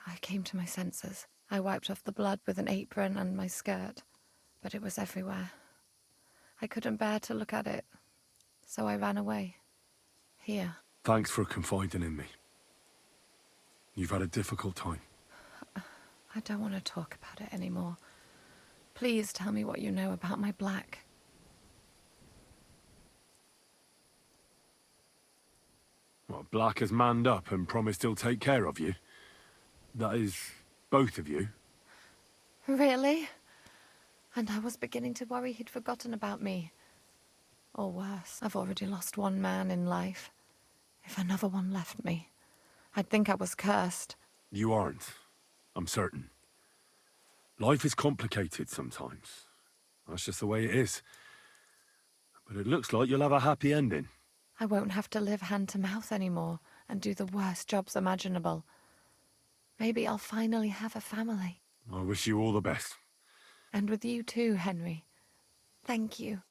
I came to my senses. I wiped off the blood with an apron and my skirt, but it was everywhere. I couldn't bear to look at it, so I ran away. Here. Thanks for confiding in me. You've had a difficult time. I don't want to talk about it anymore. Please tell me what you know about my Black. Well, Black has manned up and promised he'll take care of you. That is, both of you. Really? And I was beginning to worry he'd forgotten about me. Or worse, I've already lost one man in life. If another one left me, I'd think I was cursed. You aren't. I'm certain. Life is complicated sometimes. That's just the way it is. But it looks like you'll have a happy ending. I won't have to live hand to mouth anymore and do the worst jobs imaginable. Maybe I'll finally have a family. I wish you all the best. And with you too, Henry. Thank you.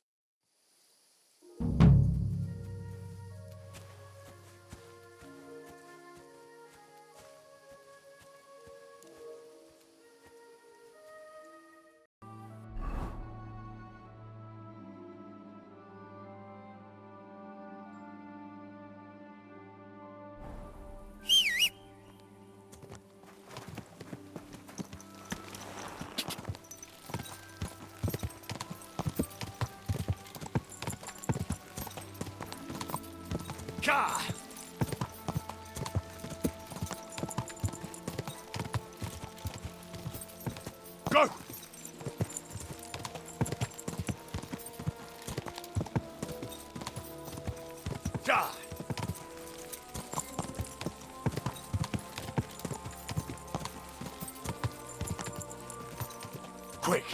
Ka! Go! Ka! Quick!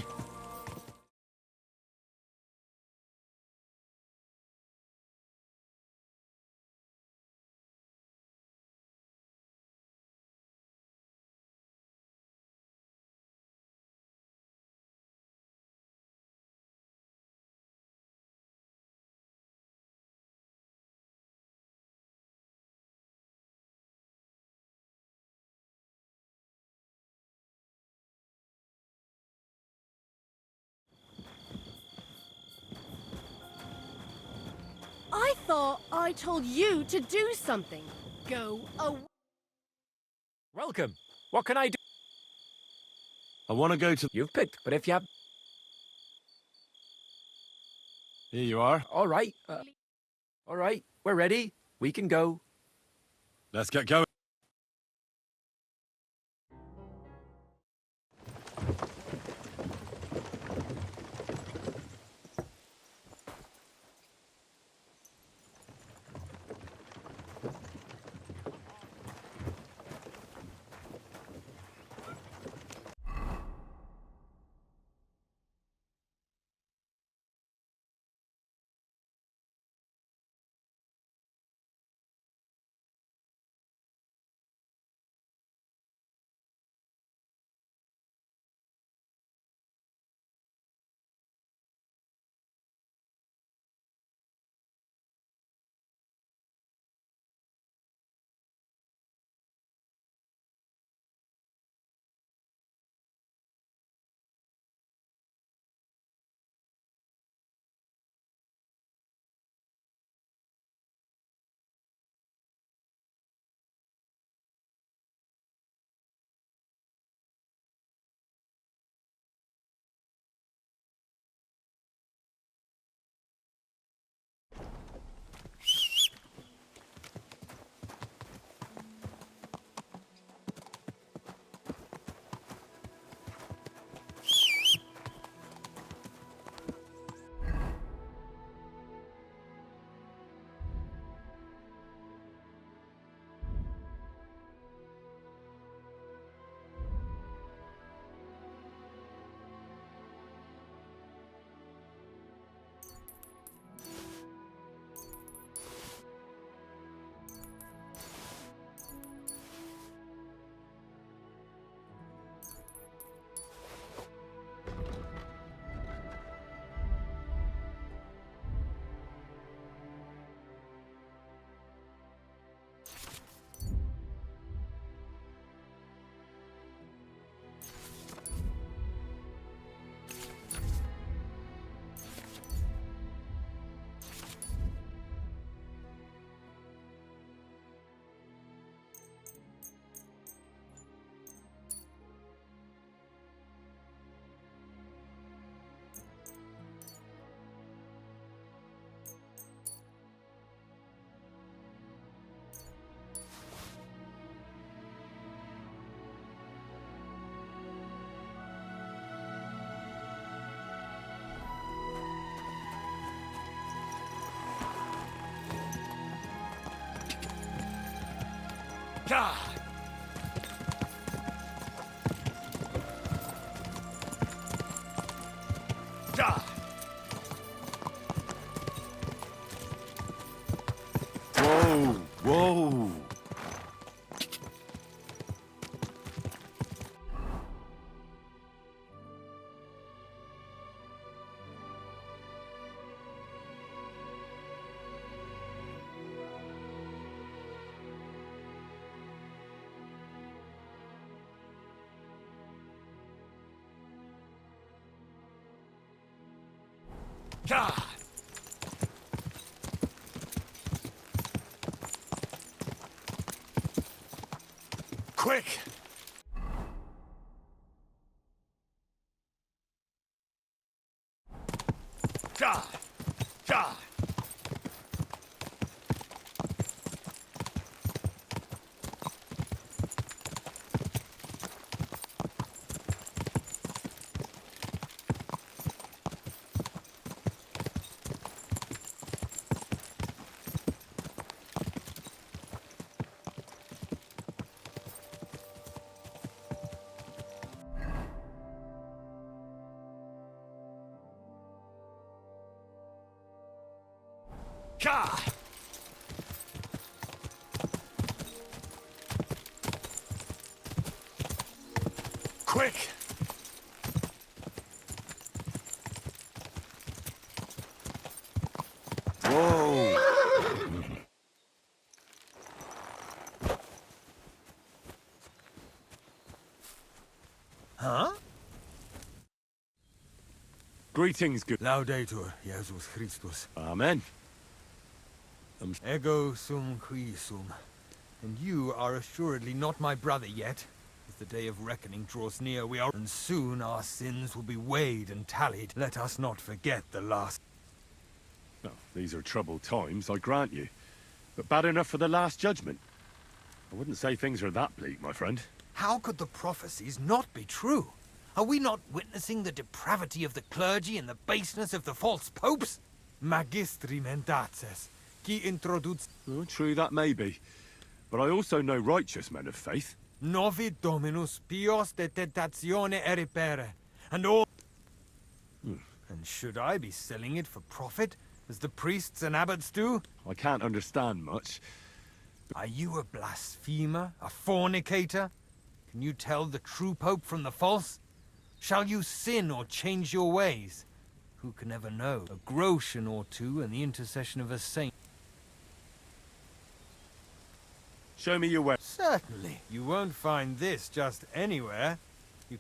I thought I told you to do something. Go away. Welcome. What can I do? I want to go to... You've picked, but if you have... Here you are. All right. All right. We're ready. We can go. Let's get going. Gah! Gah! Whoa, whoa. Gah! Quick! Gah! Gah! Gah! Quick! Whoa. Huh? Greetings, good. Laudetur Jesus Christus. Amen. Ego sum qui sum. And you are assuredly not my brother yet. As the day of reckoning draws near, and soon our sins will be weighed and tallied. Let us not forget the last. Well, these are troubled times, I grant you. But bad enough for the Last Judgment. I wouldn't say things are that bleak, my friend. How could the prophecies not be true? Are we not witnessing the depravity of the clergy and the baseness of the false popes? Magistri mendaces, qui introduc... Well, true that may be. But I also know righteous men of faith. Novi Dominus pios de tentatione eripere, and all... And should I be selling it for profit, as the priests and abbots do? I can't understand much. Are you a blasphemer, a fornicator? Can you tell the true pope from the false? Shall you sin or change your ways? Who can ever know? A groschen or two and the intercession of a saint. Show me your way. Certainly. You won't find this just anywhere. You...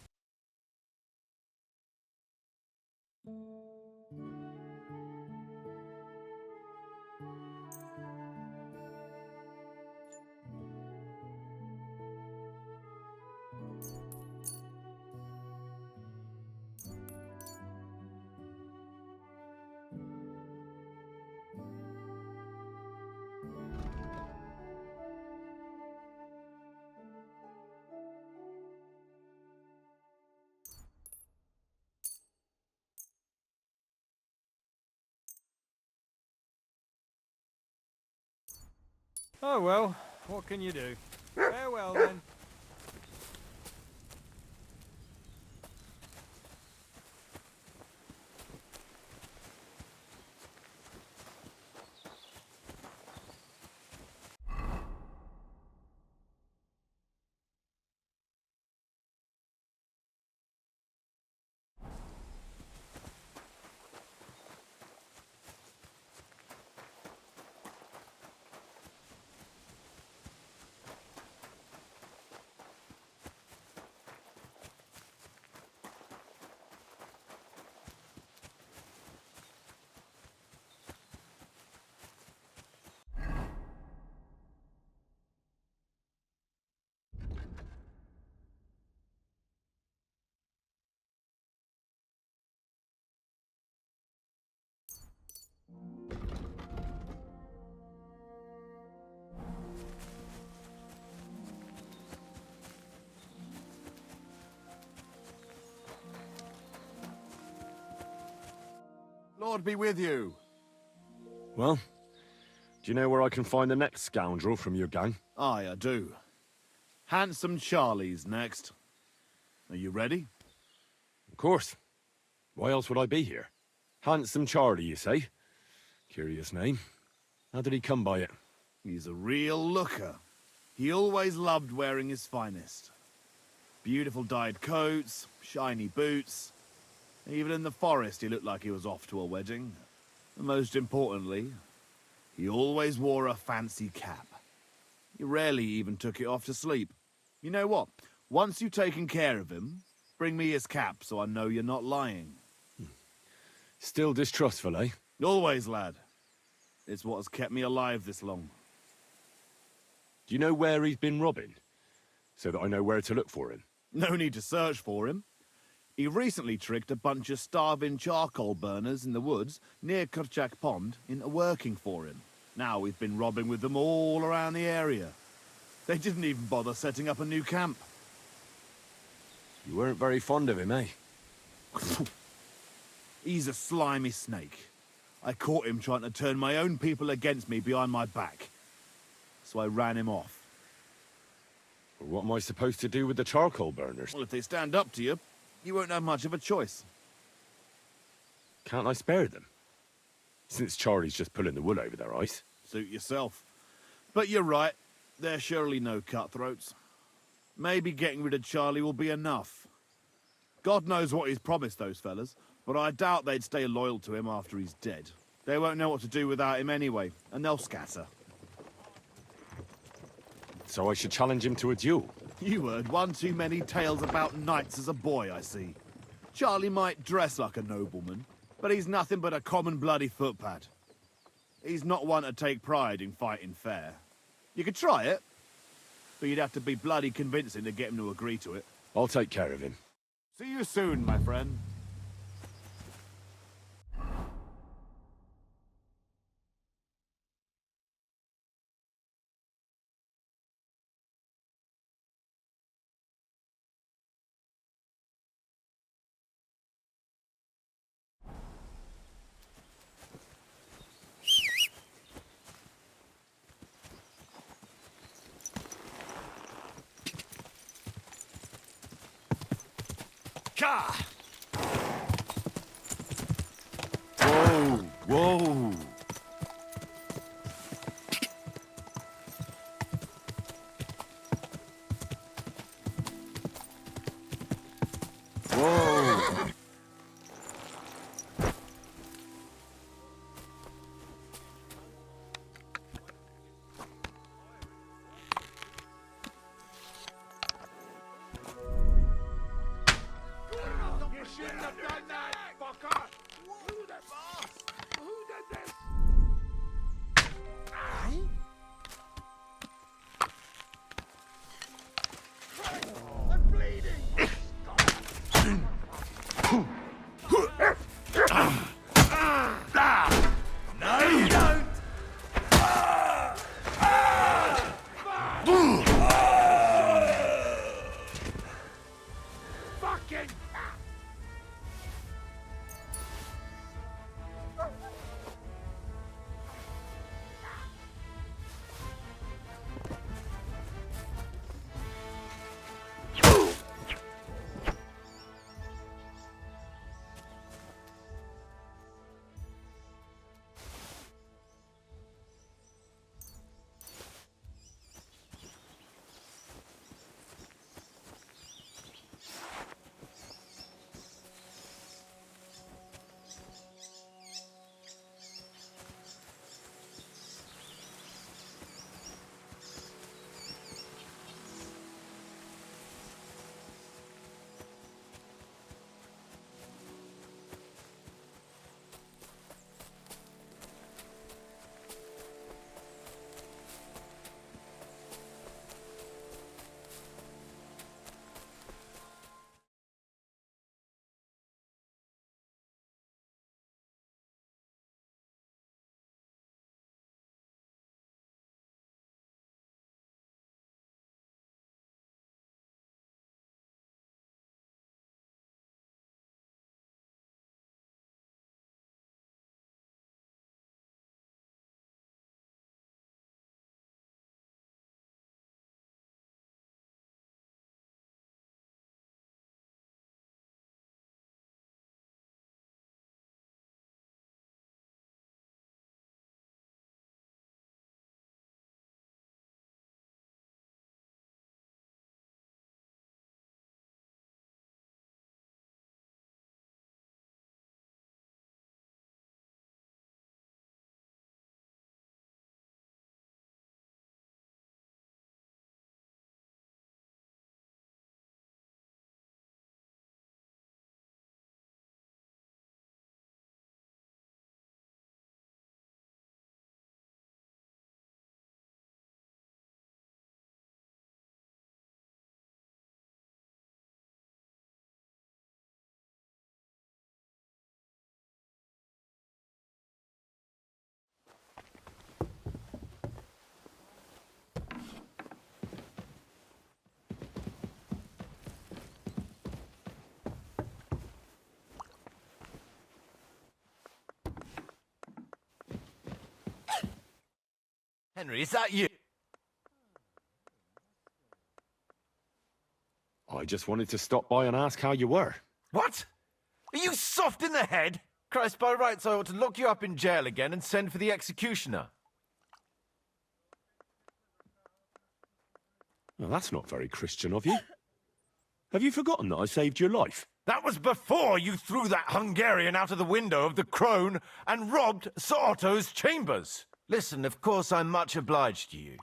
Oh well, what can you do? Farewell then. Lord be with you. Well, do you know where I can find the next scoundrel from your gang? Aye, I do. Handsome Charlie's next. Are you ready? Of course. Why else would I be here? Handsome Charlie, you say? Curious name. How did he come by it? He's a real looker. He always loved wearing his finest. Beautiful dyed coats, shiny boots. Even in the forest, he looked like he was off to a wedding. And most importantly, he always wore a fancy cap. He rarely even took it off to sleep. You know what? Once you've taken care of him, bring me his cap so I know you're not lying. Still distrustful, eh? Always, lad. It's what has kept me alive this long. Do you know where he's been robbing? So that I know where to look for him. No need to search for him. He recently tricked a bunch of starving charcoal burners in the woods near Kurchak Pond into working for him. Now we've been robbing with them all around the area. They didn't even bother setting up a new camp. You weren't very fond of him, eh? He's a slimy snake. I caught him trying to turn my own people against me behind my back. So I ran him off. Well, what am I supposed to do with the charcoal burners? Well, if they stand up to you, you won't have much of a choice. Can't I spare them? Since Charlie's just pulling the wool over their eyes. Suit yourself. But you're right, they're surely no cutthroats. Maybe getting rid of Charlie will be enough. God knows what he's promised those fellas, but I doubt they'd stay loyal to him after he's dead. They won't know what to do without him anyway, and they'll scatter. So I should challenge him to a duel? You heard one too many tales about knights as a boy, I see. Charlie might dress like a nobleman, but he's nothing but a common bloody footpad. He's not one to take pride in fighting fair. You could try it, but you'd have to be bloody convincing to get him to agree to it. I'll take care of him. See you soon, my friend. Whoa! Whoa! Whoa! You shouldn't have done that, fucker! Who the boss? Who the Henry, is that you? I just wanted to stop by and ask how you were. What? Are you soft in the head? Christ, by rights, I ought to lock you up in jail again and send for the executioner. Well, that's not very Christian of you. Have you forgotten that I saved your life? That was before you threw that Hungarian out of the window of the Crone and robbed Sir Otto's chambers. Listen, of course I'm much obliged to you.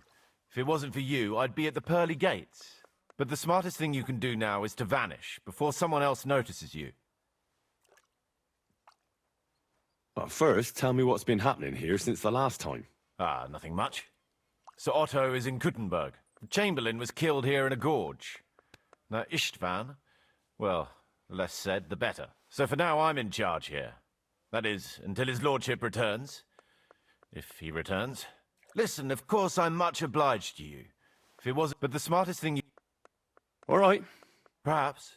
If it wasn't for you, I'd be at the pearly gates. But the smartest thing you can do now is to vanish before someone else notices you. But first, tell me what's been happening here since the last time. Ah, nothing much. Sir Otto is in Kuttenberg. The Chamberlain was killed here in a gorge. Now Istvan, well, the less said, the better. So for now, I'm in charge here. That is, until his lordship returns. If he returns. Listen, of course I'm much obliged to you. If it wasn't... But the smartest thing you... All right. Perhaps.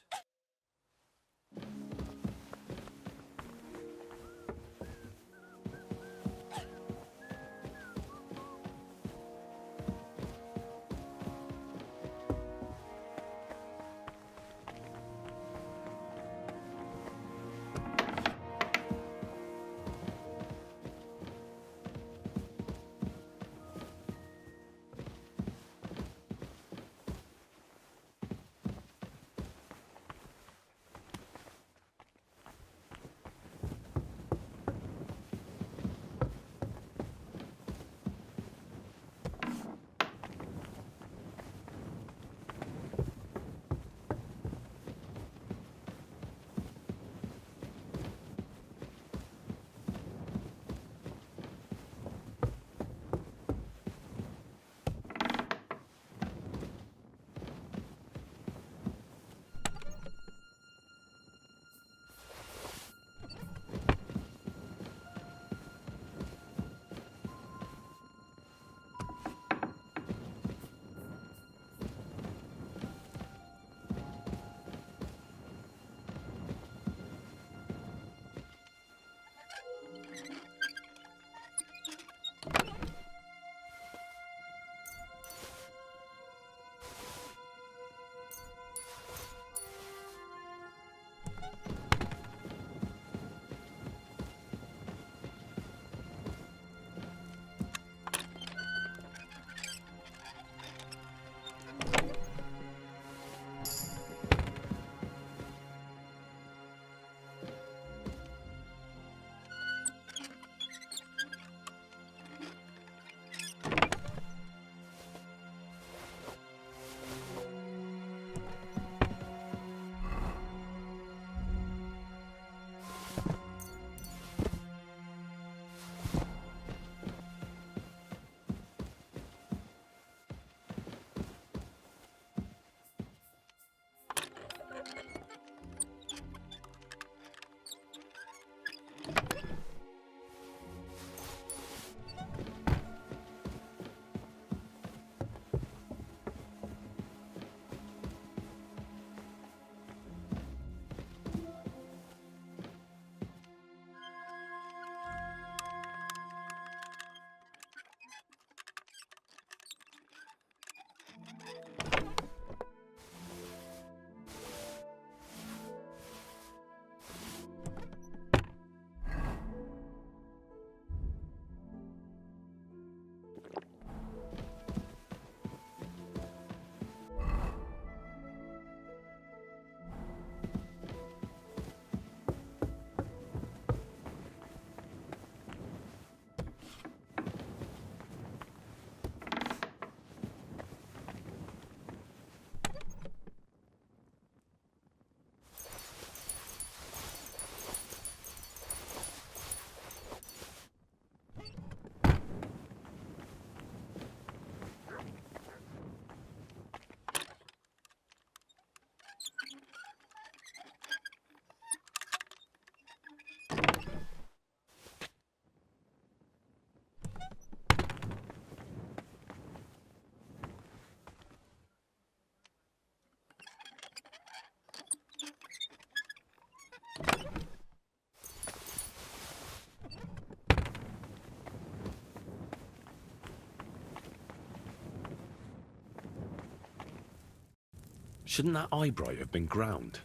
Shouldn't that eyebright have been ground?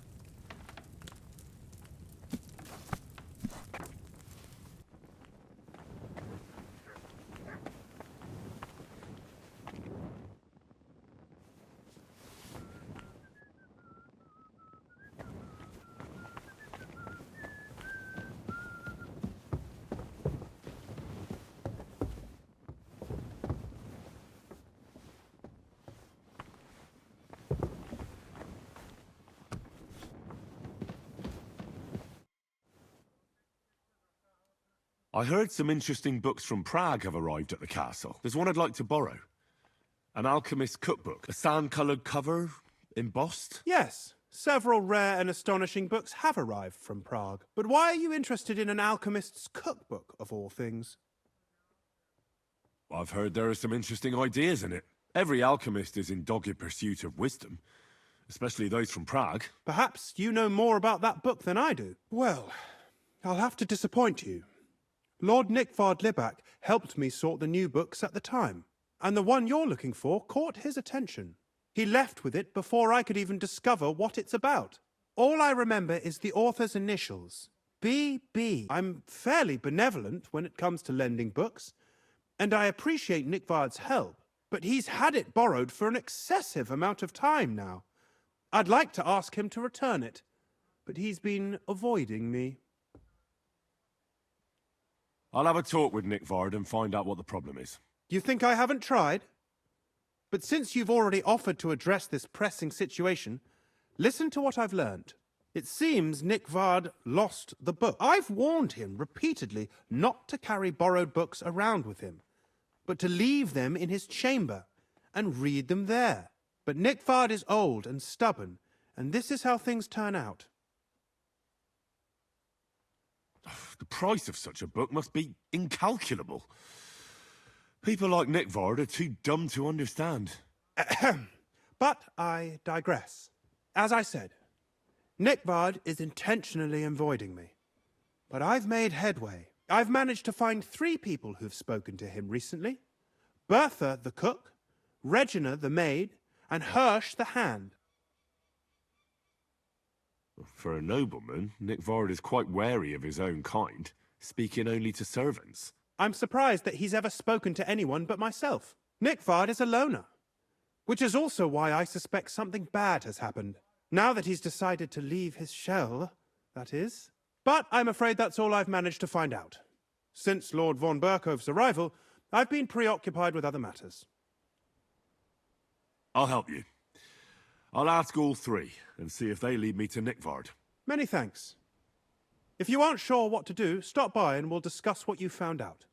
I heard some interesting books from Prague have arrived at the castle. There's one I'd like to borrow. An alchemist's cookbook. A sand-coloured cover, embossed. Yes, several rare and astonishing books have arrived from Prague. But why are you interested in an alchemist's cookbook, of all things? I've heard there are some interesting ideas in it. Every alchemist is in dogged pursuit of wisdom, especially those from Prague. Perhaps you know more about that book than I do. Well, I'll have to disappoint you. Lord Nickvard Libak helped me sort the new books at the time, and the one you're looking for caught his attention. He left with it before I could even discover what it's about. All I remember is the author's initials, B.B. I'm fairly benevolent when it comes to lending books, and I appreciate Nickvard's help, but he's had it borrowed for an excessive amount of time now. I'd like to ask him to return it, but he's been avoiding me. I'll have a talk with Nickvard and find out what the problem is. You think I haven't tried? But since you've already offered to address this pressing situation, listen to what I've learned. It seems Nickvard lost the book. I've warned him repeatedly not to carry borrowed books around with him, but to leave them in his chamber and read them there. But Nickvard is old and stubborn, and this is how things turn out. The price of such a book must be incalculable. People like Nickvard are too dumb to understand. But I digress. As I said, Nickvard is intentionally avoiding me. But I've made headway. I've managed to find 3 people who've spoken to him recently. Bertha the cook, Regina the maid, and Hirsch the hand. For a nobleman, Nickvard is quite wary of his own kind, speaking only to servants. I'm surprised that he's ever spoken to anyone but myself. Nickvard is a loner, which is also why I suspect something bad has happened. Now that he's decided to leave his shell, that is. But I'm afraid that's all I've managed to find out. Since Lord von Berkove's arrival, I've been preoccupied with other matters. I'll help you. I'll ask all 3 and see if they lead me to Nickvard. Many thanks. If you aren't sure what to do, stop by and we'll discuss what you found out.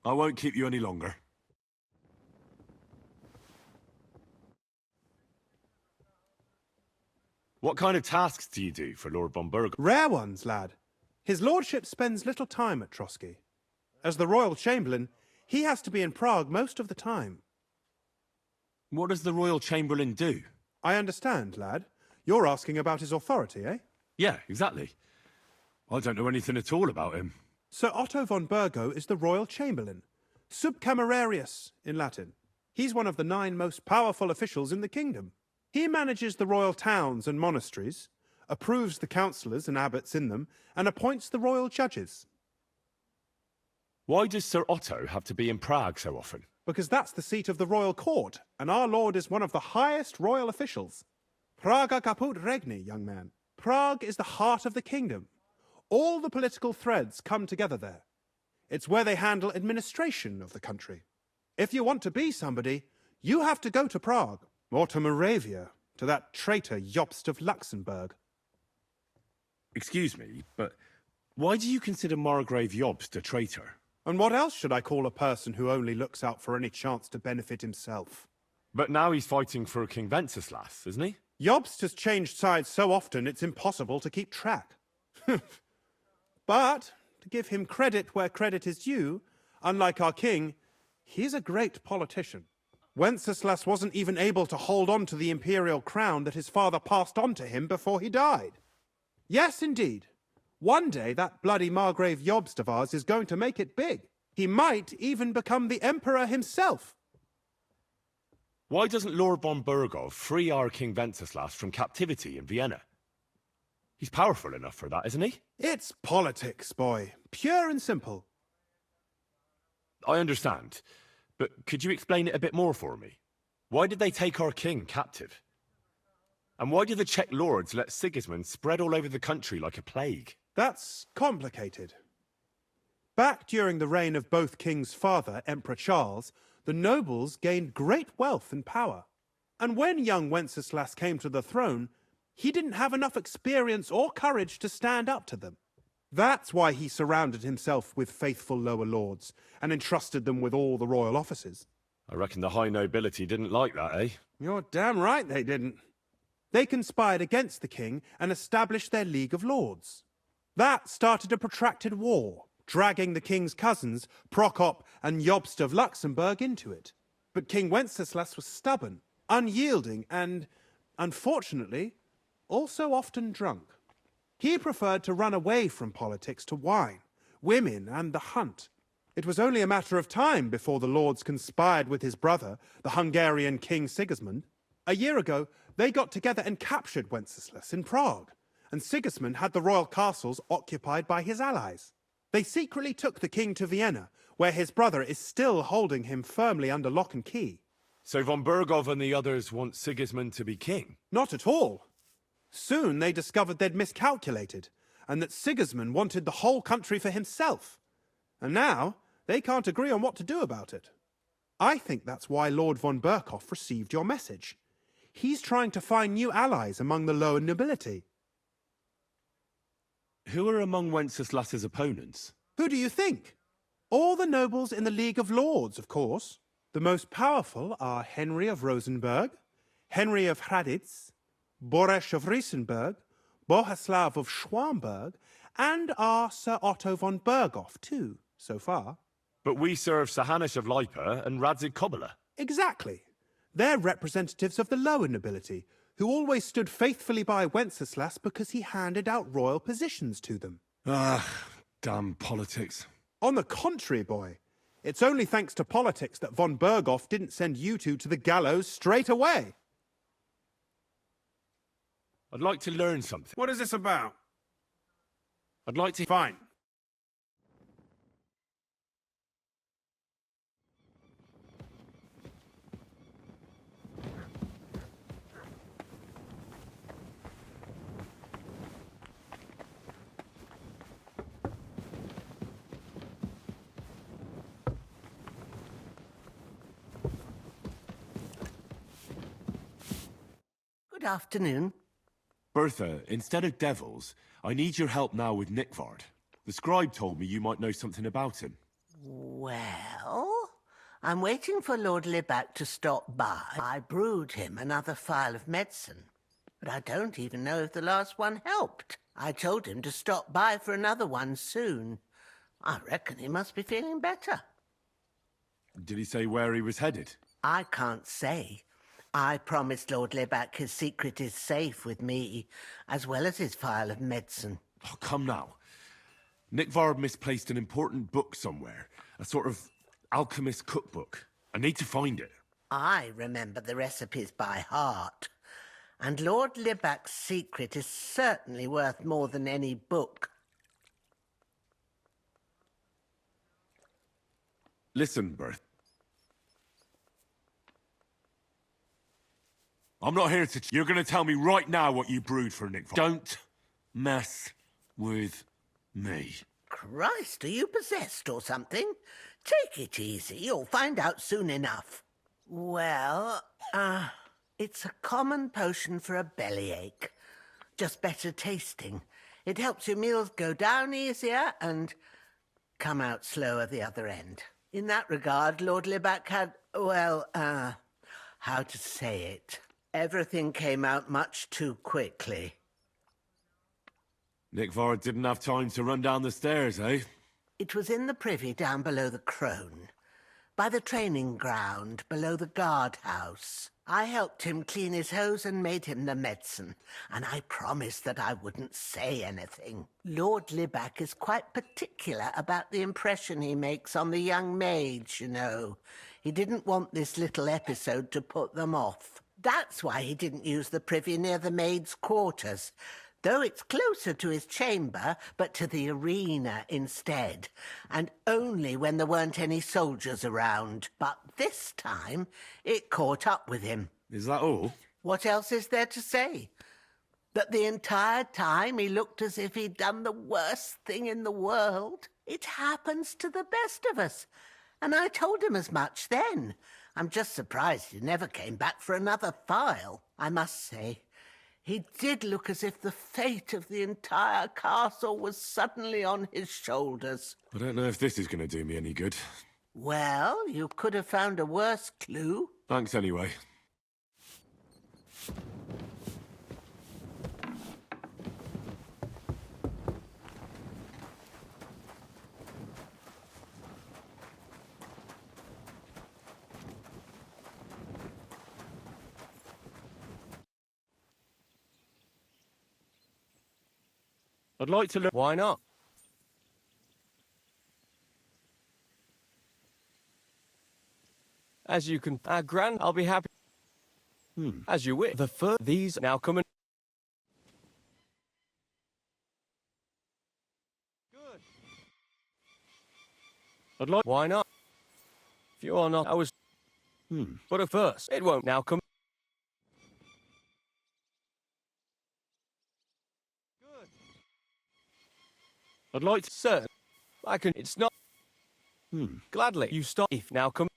I won't keep you any longer. What kind of tasks do you do for Lord von Berkove? Rare ones, lad. His lordship spends little time at Trotsky. As the Royal Chamberlain, he has to be in Prague most of the time. What does the Royal Chamberlain do? I understand, lad. You're asking about his authority, eh? Yeah, exactly. I don't know anything at all about him. Sir Otto von Bergo is the Royal Chamberlain, subcamerarius in Latin. He's one of the 9 most powerful officials in the kingdom. He manages the royal towns and monasteries, approves the councillors and abbots in them, and appoints the royal judges. Why does Sir Otto have to be in Prague so often? Because that's the seat of the royal court, and our lord is one of the highest royal officials. Praga caput regni, young man. Prague is the heart of the kingdom. All the political threads come together there. It's where they handle administration of the country. If you want to be somebody, you have to go to Prague, or to Moravia, to that traitor Jobst of Luxembourg. Excuse me, but why do you consider Margrave Jobst a traitor? And what else should I call a person who only looks out for any chance to benefit himself? But now he's fighting for King Wenceslas, isn't he? Jobst has changed sides so often it's impossible to keep track. But, to give him credit where credit is due, unlike our king, he's a great politician. Wenceslas wasn't even able to hold on to the imperial crown that his father passed on to him before he died. Yes, indeed. One day that bloody Margrave Jobst of ours is going to make it big. He might even become the emperor himself. Why doesn't Lord von Burgov free our King Wenceslas from captivity in Vienna? He's powerful enough for that, isn't he? It's politics, boy. Pure and simple. I understand, but could you explain it a bit more for me? Why did they take our king captive? And why did the Czech lords let Sigismund spread all over the country like a plague? That's complicated. Back during the reign of both King's father, Emperor Charles, the nobles gained great wealth and power. And when young Wenceslas came to the throne, he didn't have enough experience or courage to stand up to them. That's why he surrounded himself with faithful lower lords and entrusted them with all the royal offices. I reckon the high nobility didn't like that, eh? You're damn right they didn't. They conspired against the king and established their League of Lords. That started a protracted war, dragging the king's cousins, Prokop and Jobst of Luxembourg, into it. But King Wenceslas was stubborn, unyielding, and, unfortunately, also often drunk. He preferred to run away from politics to wine, women, and the hunt. It was only a matter of time before the lords conspired with his brother, the Hungarian King Sigismund. A year ago, they got together and captured Wenceslas in Prague, and Sigismund had the royal castles occupied by his allies. They secretly took the king to Vienna, where his brother is still holding him firmly under lock and key. So von Burgov and the others want Sigismund to be king? Not at all. Soon they discovered they'd miscalculated, and that Sigismund wanted the whole country for himself. And now, they can't agree on what to do about it. I think that's why Lord von Burkhoff received your message. He's trying to find new allies among the lower nobility. Who are among Wenceslas's opponents? Who do you think? All the nobles in the League of Lords, of course. The most powerful are Henry of Rosenberg, Henry of Hraditz, Boresh of Riesenberg, Bohuslav of Schwamberg, and our Sir Otto von Burghoff, too, so far. But we serve Sahanis of Lipa and Radzig Kobyla. Exactly. They're representatives of the lower nobility, who always stood faithfully by Wenceslas because he handed out royal positions to them. Ah, damn politics. On the contrary, boy. It's only thanks to politics that von Burghoff didn't send you two to the gallows straight away. I'd like to learn something. What is this about? I'd like to... Fine. Good afternoon. Bertha, instead of devils, I need your help now with Nikvard. The scribe told me you might know something about him. Well, I'm waiting for Lord Libac to stop by. I brewed him another phial of medicine, but I don't even know if the last one helped. I told him to stop by for another one soon. I reckon he must be feeling better. Did he say where he was headed? I can't say. I promised Lord Libac his secret is safe with me, as well as his phial of medicine. Oh, come now. Nikvard misplaced an important book somewhere. A sort of alchemist cookbook. I need to find it. I remember the recipes by heart. And Lord Libac's secret is certainly worth more than any book. Listen, Bertha. I'm not here to... You're going to tell me right now what you brewed for Nikvard. Don't mess with me. Christ, are you possessed or something? Take it easy, you'll find out soon enough. Well, it's a common potion for a bellyache. Just better tasting. It helps your meals go down easier and come out slower the other end. In that regard, Lord Libac had, well, how to say it? Everything came out much too quickly. Nikvard didn't have time to run down the stairs, eh? It was in the privy down below the Crone, by the training ground below the guardhouse. I helped him clean his hose and made him the medicine, and I promised that I wouldn't say anything. Lord Libac is quite particular about the impression he makes on the young maids, you know. He didn't want this little episode to put them off. That's why he didn't use the privy near the maids' quarters, though it's closer to his chamber, but to the arena instead, and only when there weren't any soldiers around. But this time, it caught up with him. Is that all? What else is there to say? That the entire time he looked as if he'd done the worst thing in the world. It happens to the best of us. And I told him as much then. I'm just surprised he never came back for another file. I must say, he did look as if the fate of the entire castle was suddenly on his shoulders. I don't know if this is going to do me any good. Well, you could have found a worse clue. Thanks anyway. I'd like to look. Why not? As you can, Gran, I'll be happy. As you wish. These now come in. Good. I'd like. Why not? If you are not, I was. But at first, it won't now come. Good. I'd like to. Sir, I can. It's not. Gladly. You stop. If now come.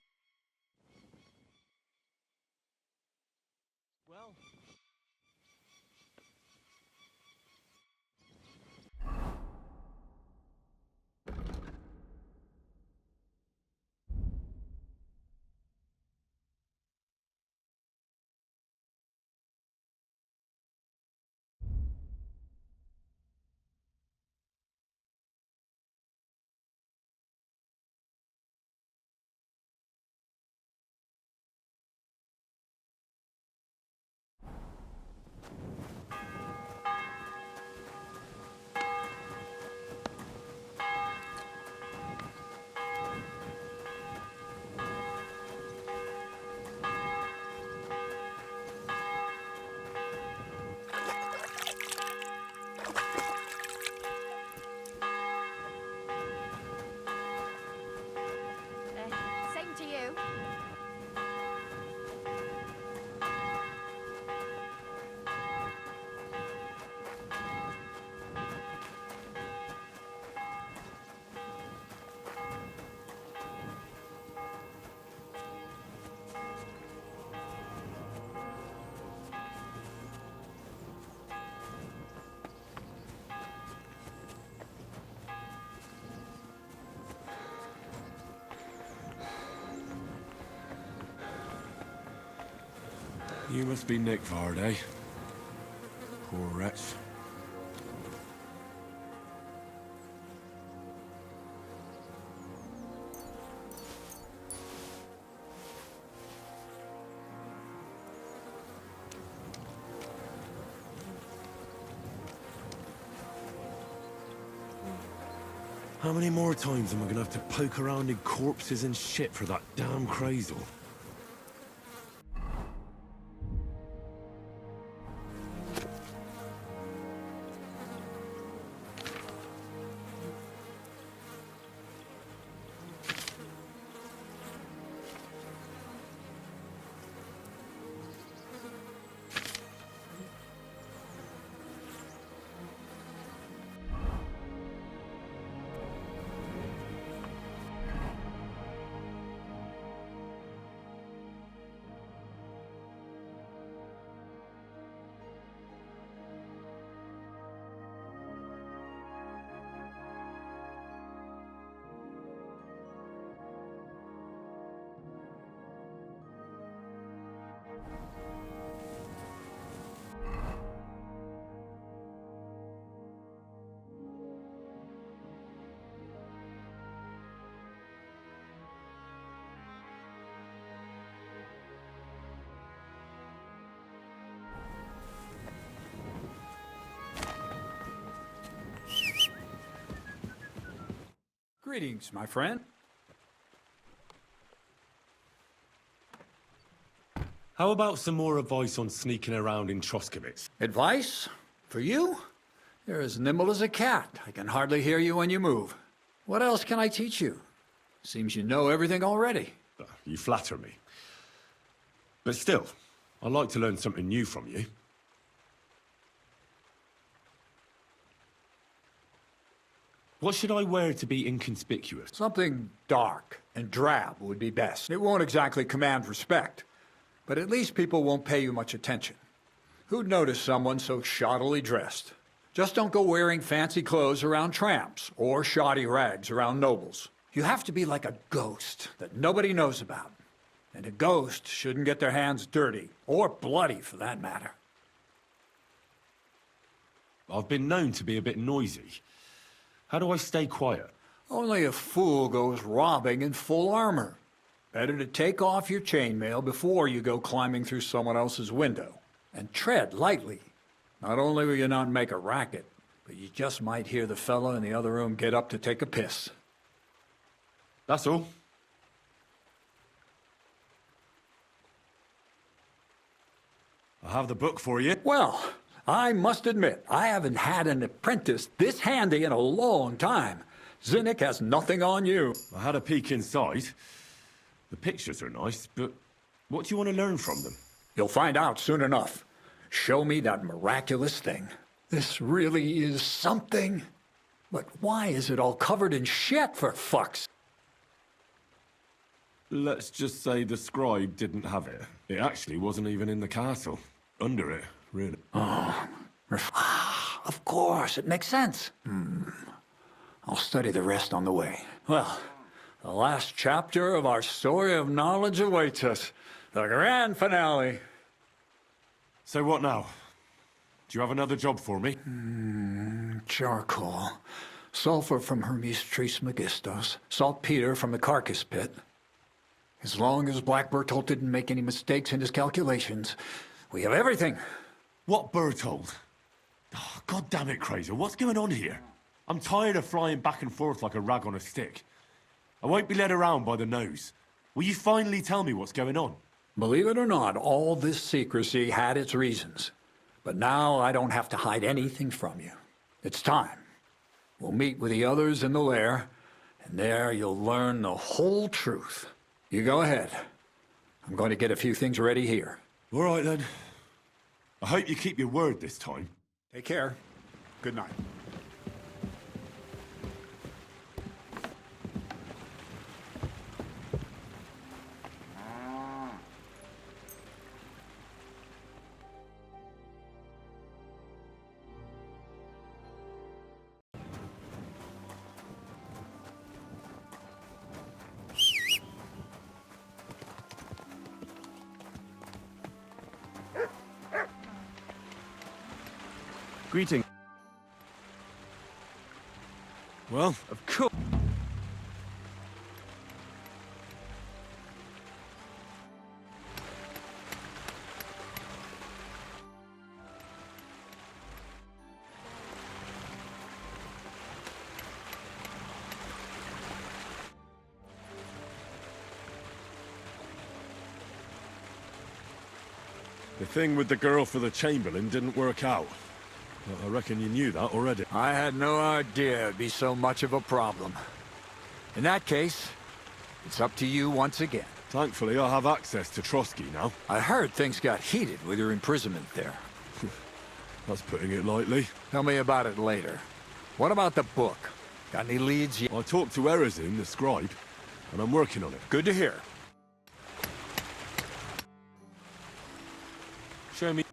Same to you. You must be Nick Varday. Poor wretch. How many more times am I gonna have to poke around in corpses and shit for that damn cradle? Greetings, my friend. How about some more advice on sneaking around in Troskowitz? Advice? For you? You're as nimble as a cat. I can hardly hear you when you move. What else can I teach you? Seems you know everything already. You flatter me. But still, I'd like to learn something new from you. What should I wear to be inconspicuous? Something dark and drab would be best. It won't exactly command respect, but at least people won't pay you much attention. Who'd notice someone so shoddily dressed? Just don't go wearing fancy clothes around tramps or shoddy rags around nobles. You have to be like a ghost that nobody knows about. And a ghost shouldn't get their hands dirty, or bloody for that matter. I've been known to be a bit noisy. How do I stay quiet? Only a fool goes robbing in full armor. Better to take off your chainmail before you go climbing through someone else's window. And tread lightly. Not only will you not make a racket, but you just might hear the fella in the other room get up to take a piss. That's all. I have the book for you. Well, I must admit, I haven't had an apprentice this handy in a long time. Zinnik has nothing on you. I had a peek inside. The pictures are nice, but what do you want to learn from them? You'll find out soon enough. Show me that miraculous thing. This really is something. But why is it all covered in shit, for fuck's? Let's just say the scribe didn't have it. It actually wasn't even in the castle. Under it, really. Oh, of course, it makes sense. I'll study the rest on the way. Well, the last chapter of our story of knowledge awaits us. The grand finale. So what now? Do you have another job for me? Charcoal. Sulfur from Hermes Trismegistos. Saltpeter from the carcass pit. As long as Black Bertolt didn't make any mistakes in his calculations, we have everything. What Bertolt? Oh, God damn it, Crazer. What's going on here? I'm tired of flying back and forth like a rag on a stick. I won't be led around by the nose. Will you finally tell me what's going on? Believe it or not, all this secrecy had its reasons. But now I don't have to hide anything from you. It's time. We'll meet with the others in the lair, and there you'll learn the whole truth. You go ahead. I'm going to get a few things ready here. All right, then. I hope you keep your word this time. Take care. Good night. Greeting. Well, Of course. the thing with the girl for the Chamberlain didn't work out. I reckon you knew that already. I had no idea it'd be so much of a problem. In that case, it's up to you once again. Thankfully, I have access to Trotsky now. I heard things got heated with your imprisonment there. That's putting it lightly. Tell me about it later. What about the book? Got any leads yet? I talked to Erizin, the scribe, and I'm working on it. Good to hear. Show me.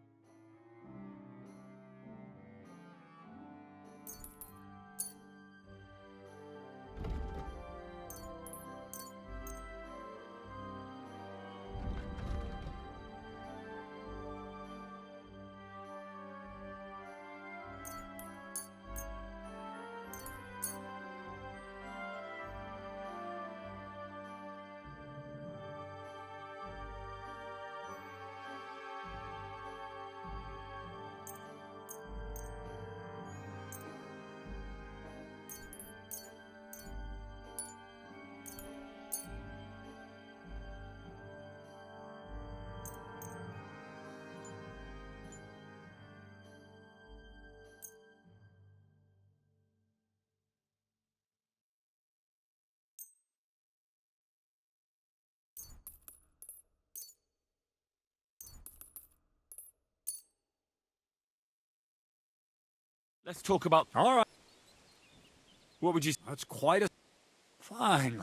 Let's talk about... All right. What would you... That's quite a... Fine.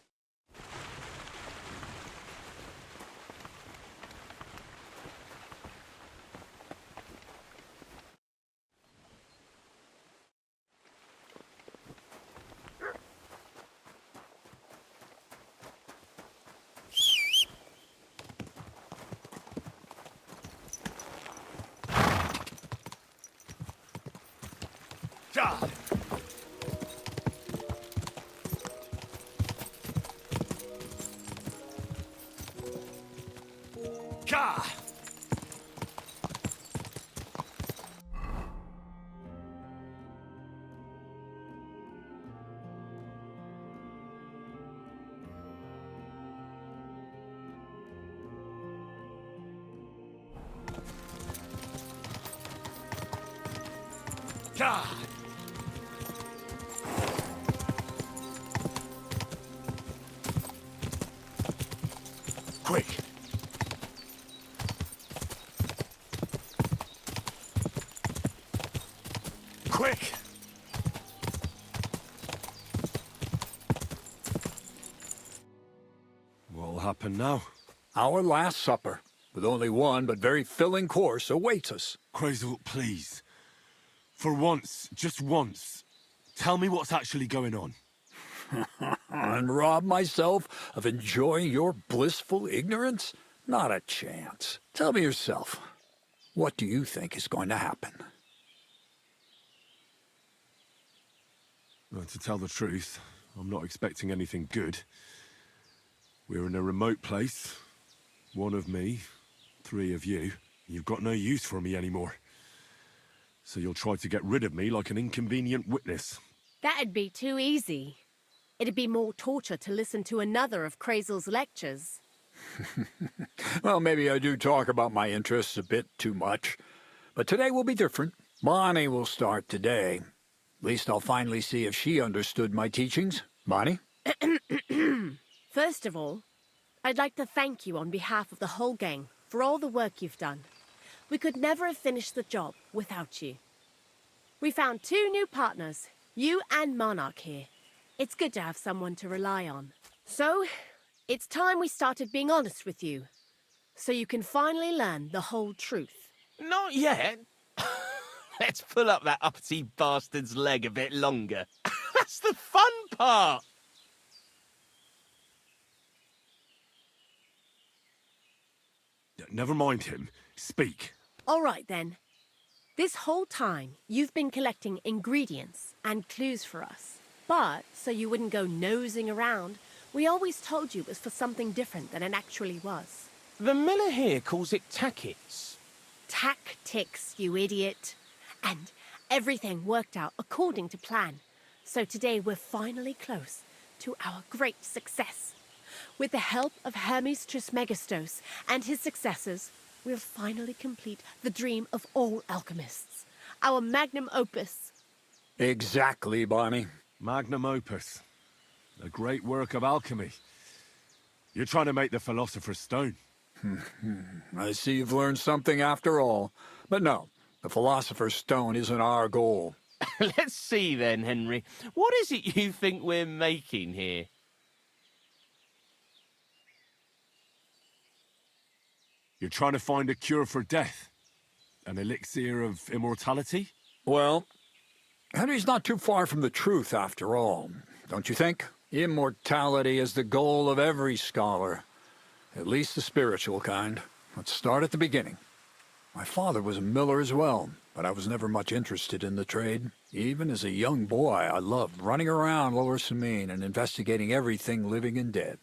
God! God! God! Quick! Quick! What'll happen now? Our last supper, with only one but very filling course, awaits us. Crazel, please. For once, just once, tell me what's actually going on. And rob myself of enjoying your blissful ignorance? Not a chance. Tell me yourself, what do you think is going to happen? Well, to tell the truth, I'm not expecting anything good. We're in a remote place. One of me, 3 of you. You've got no use for me anymore. So you'll try to get rid of me like an inconvenient witness. That'd be too easy. It'd be more torture to listen to another of Crazel's lectures. Well, maybe I do talk about my interests a bit too much. But today will be different. Bonnie will start today. At least I'll finally see if she understood my teachings. Bonnie? First of all, I'd like to thank you on behalf of the whole gang for all the work you've done. We could never have finished the job without you. We found 2 new partners, you and Monarch here. It's good to have someone to rely on. So, it's time we started being honest with you, so you can finally learn the whole truth. Not yet. Let's pull up that uppity bastard's leg a bit longer. That's the fun part! Never mind him. Speak. All right, then. This whole time, you've been collecting ingredients and clues for us. But, so you wouldn't go nosing around, we always told you it was for something different than it actually was. The miller here calls it tackets. Tactics, you idiot. And everything worked out according to plan. So today we're finally close to our great success. With the help of Hermes Trismegistos and his successors, we'll finally complete the dream of all alchemists. Our magnum opus. Exactly, Bonnie. Magnum opus. A great work of alchemy. You're trying to make the Philosopher's Stone. I see you've learned something after all. But no, the Philosopher's Stone isn't our goal. Let's see then, Henry. What is it you think we're making here? You're trying to find a cure for death? An elixir of immortality? Well, Henry's not too far from the truth after all, don't you think? Immortality is the goal of every scholar. At least the spiritual kind. Let's start at the beginning. My father was a miller as well, but I was never much interested in the trade. Even as a young boy, I loved running around Lower Samine and investigating everything living and dead.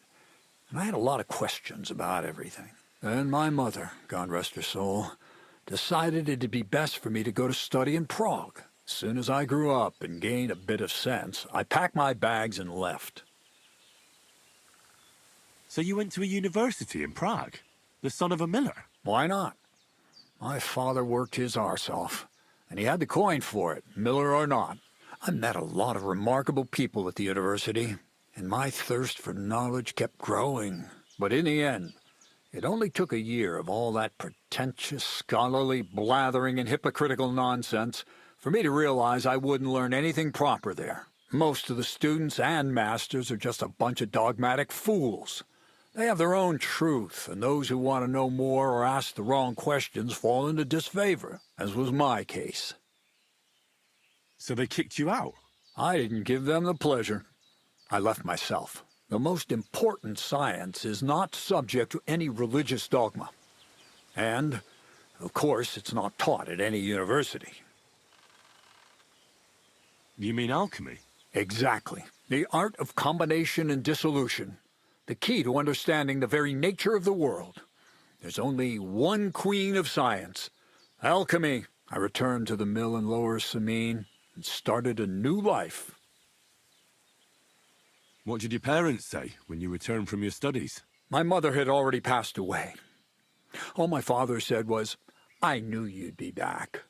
And I had a lot of questions about everything. Then my mother, God rest her soul, decided it'd be best for me to go to study in Prague. As soon as I grew up and gained a bit of sense, I packed my bags and left. So you went to a university in Prague? The son of a miller? Why not? My father worked his arse off, and he had the coin for it, miller or not. I met a lot of remarkable people at the university, and my thirst for knowledge kept growing. But in the end, it only took a year of all that pretentious, scholarly blathering and hypocritical nonsense For me to realize I wouldn't learn anything proper there. Most of the students and masters are just a bunch of dogmatic fools. They have their own truth, and those who want to know more or ask the wrong questions fall into disfavor, as was my case. So they kicked you out? I didn't give them the pleasure. I left myself. The most important science is not subject to any religious dogma. And, of course, it's not taught at any university. You mean alchemy? Exactly. The art of combination and dissolution. The key to understanding the very nature of the world. There's only one queen of science. Alchemy. I returned to the mill in Lower Samine and started a new life. What did your parents say when you returned from your studies? My mother had already passed away. All my father said was, "I knew you'd be back."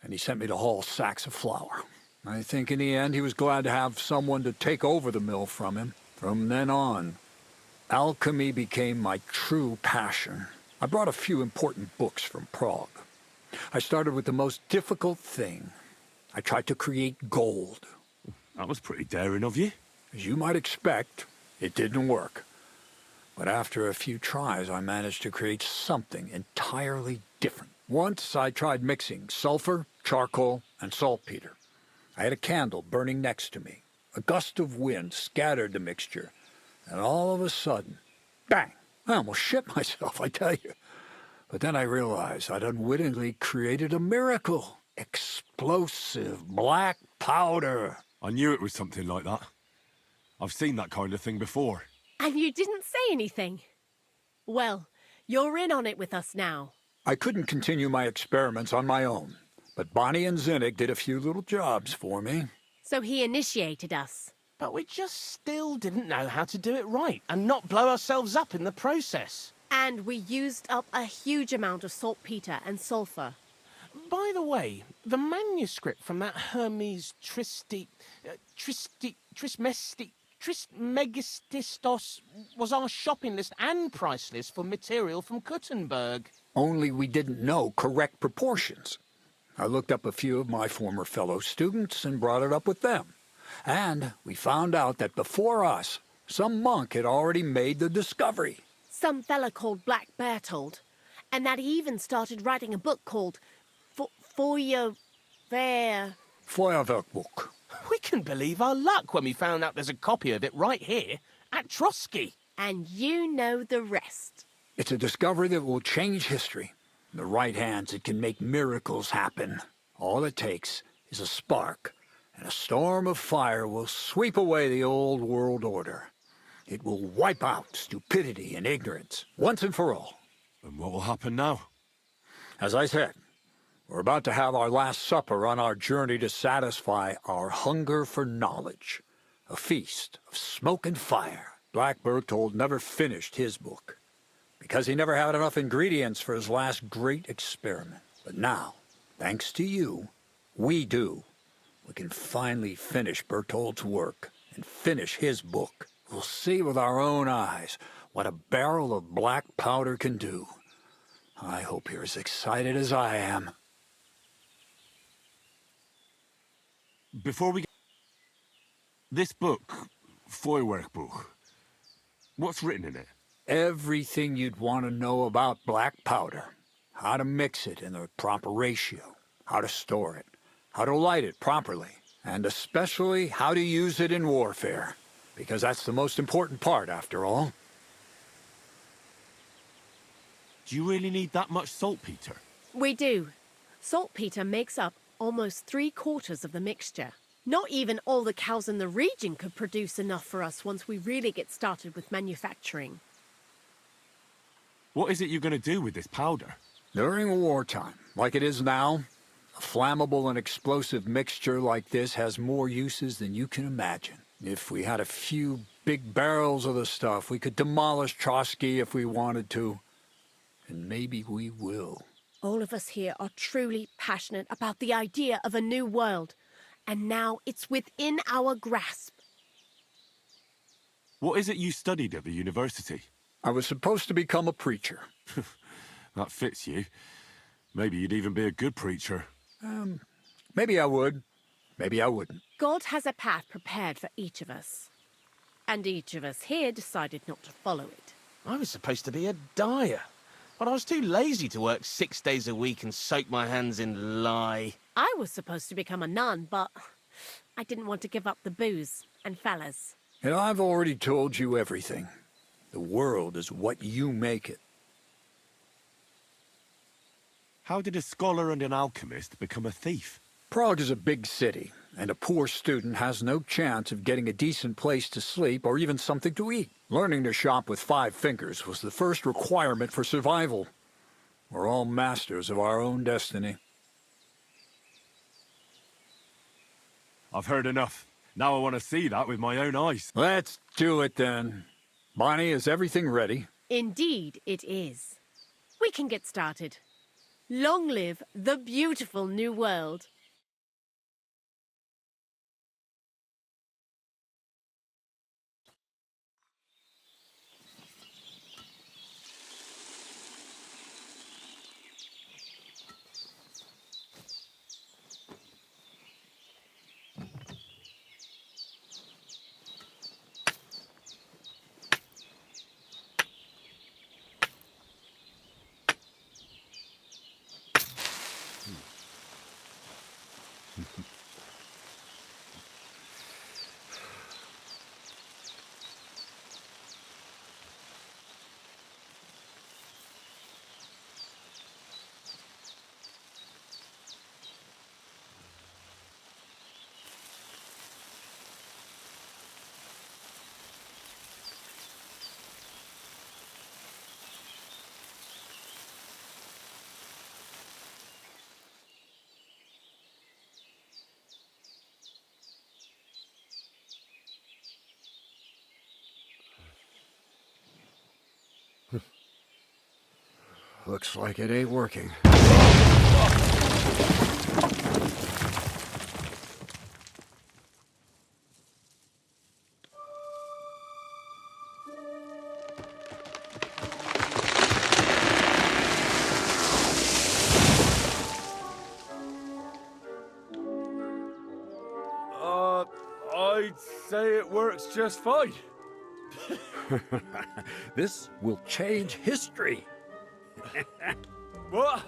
And he sent me to haul sacks of flour. I think in the end he was glad to have someone to take over the mill from him. From then on, alchemy became my true passion. I brought a few important books from Prague. I started with the most difficult thing. I tried to create gold. That was pretty daring of you. As you might expect, it didn't work. But after a few tries, I managed to create something entirely different. Once I tried mixing sulfur, charcoal, and saltpeter. I had a candle burning next to me. A gust of wind scattered the mixture, and all of a sudden, bang! I almost shit myself, I tell you. But then I realized I'd unwittingly created a miracle. Explosive black powder. I knew it was something like that. I've seen that kind of thing before. And you didn't say anything. Well, you're in on it with us now. I couldn't continue my experiments on my own, but Bonnie and Zinnig did a few little jobs for me. So he initiated us. But we just still didn't know how to do it right and not blow ourselves up in the process. And we used up a huge amount of saltpeter and sulfur. By the way, the manuscript from that Hermes Trismegistos was our shopping list and price list for material from Kuttenberg. Only we didn't know correct proportions. I looked up a few of my former fellow students and brought it up with them. And we found out that before us, some monk had already made the discovery. Some fella called Black Bertold. And that he even started writing a book called Feuerwerkbuch. We couldn't believe our luck when we found out there's a copy of it right here at Trotsky. And you know the rest. It's a discovery that will change history. In the right hands, it can make miracles happen. All it takes is a spark, and a storm of fire will sweep away the old world order. It will wipe out stupidity and ignorance, once and for all. And what will happen now? As I said, we're about to have our last supper on our journey to satisfy our hunger for knowledge. A feast of smoke and fire. Black Bertold never finished his book, because he never had enough ingredients for his last great experiment. But now, thanks to you, we do. We can finally finish Bertold's work and finish his book. We'll see with our own eyes what a barrel of black powder can do. I hope you're as excited as I am. Before we... This book, Feuerwerkbuch, what's written in it? Everything you'd want to know about black powder. How to mix it in the proper ratio. How to store it. How to light it properly. And especially how to use it in warfare. Because that's the most important part, after all. Do you really need that much saltpeter? We do. Saltpeter makes up almost 3/4 of the mixture. Not even all the cows in the region could produce enough for us once we really get started with manufacturing. What is it you're going to do with this powder? During wartime, like it is now, a flammable and explosive mixture like this has more uses than you can imagine. If we had a few big barrels of the stuff, we could demolish Trotsky if we wanted to. And maybe we will. All of us here are truly passionate about the idea of a new world. And now it's within our grasp. What is it you studied at the university? I was supposed to become a preacher. That fits you. Maybe you'd even be a good preacher. Maybe I would. Maybe I wouldn't. God has a path prepared for each of us. And each of us here decided not to follow it. I was supposed to be a dyer, but I was too lazy to work 6 days a week and soak my hands in lye. I was supposed to become a nun, but I didn't want to give up the booze and fellas. And I've already told you everything. The world is what you make it. How did a scholar and an alchemist become a thief? Prague is a big city, and a poor student has no chance of getting a decent place to sleep or even something to eat. Learning to shop with 5 fingers was the first requirement for survival. We're all masters of our own destiny. I've heard enough. Now I want to see that with my own eyes. Let's do it then. Bonnie, is everything ready? Indeed, it is. We can get started. Long live the beautiful new world. Looks like it ain't working. I'd say it works just fine. This will change history. What?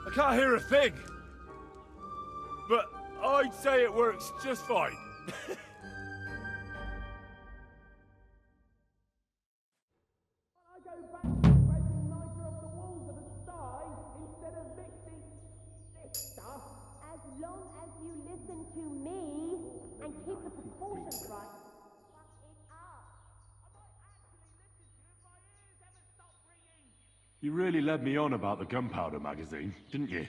I can't hear a thing. But I'd say it works just fine. As long as you listen to me and keep the proportions right. You really led me on about the gunpowder magazine, didn't you?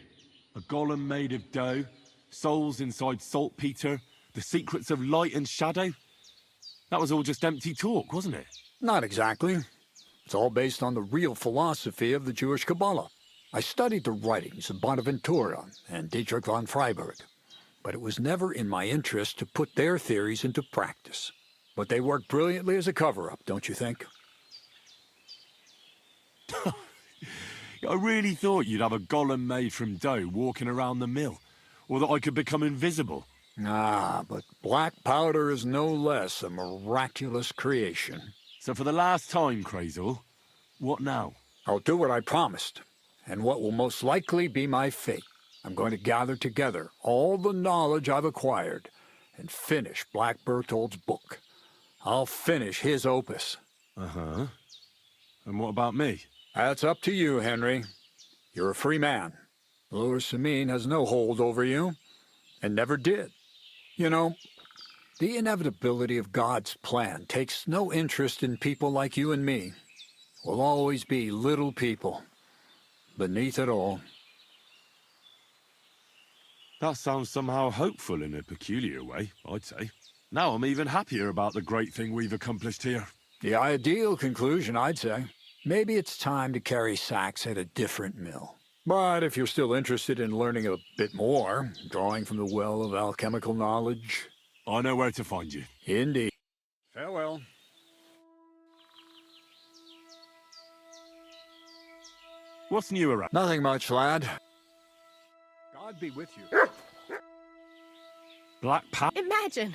A golem made of dough, souls inside saltpeter, the secrets of light and shadow. That was all just empty talk, wasn't it? Not exactly. It's all based on the real philosophy of the Jewish Kabbalah. I studied the writings of Bonaventura and Dietrich von Freiberg, but it was never in my interest to put their theories into practice. But they work brilliantly as a cover-up, don't you think? I really thought you'd have a golem made from dough walking around the mill, or that I could become invisible. Ah, but black powder is no less a miraculous creation. So for the last time, Crazel, what now? I'll do what I promised, and what will most likely be my fate. I'm going to gather together all the knowledge I've acquired and finish Black Berthold's book. I'll finish his opus. Uh-huh. And what about me? That's up to you, Henry. You're a free man. Lower Samine has no hold over you, and never did. You know, the inevitability of God's plan takes no interest in people like you and me. We'll always be little people, beneath it all. That sounds somehow hopeful in a peculiar way, I'd say. Now I'm even happier about the great thing we've accomplished here. The ideal conclusion, I'd say. Maybe it's time to carry sacks at a different mill. But if you're still interested in learning a bit more, drawing from the well of alchemical knowledge... I know where to find you. Indeed. Farewell. What's new around? Nothing much, lad. God be with you. Black Pat? Imagine,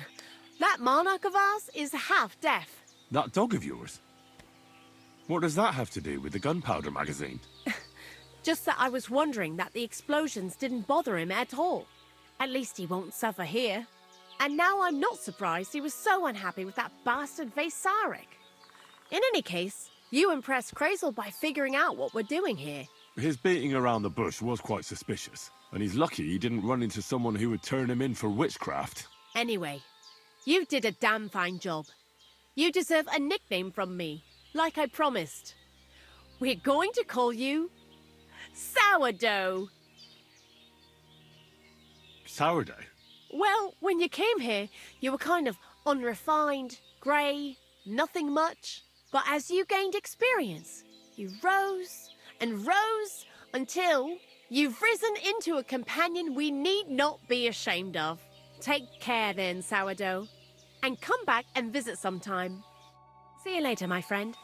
that monarch of ours is half deaf. That dog of yours? What does that have to do with the gunpowder magazine? Just that I was wondering that the explosions didn't bother him at all. At least he won't suffer here. And now I'm not surprised he was so unhappy with that bastard Vasarik. In any case, you impressed Krazel by figuring out what we're doing here. His beating around the bush was quite suspicious, and he's lucky he didn't run into someone who would turn him in for witchcraft. Anyway, you did a damn fine job. You deserve a nickname from me, like I promised. We're going to call you Sourdough. Sourdough? Well, when you came here, you were kind of unrefined, grey, nothing much. But as you gained experience, you rose and rose until you've risen into a companion we need not be ashamed of. Take care then, Sourdough. And come back and visit sometime. See you later, my friend.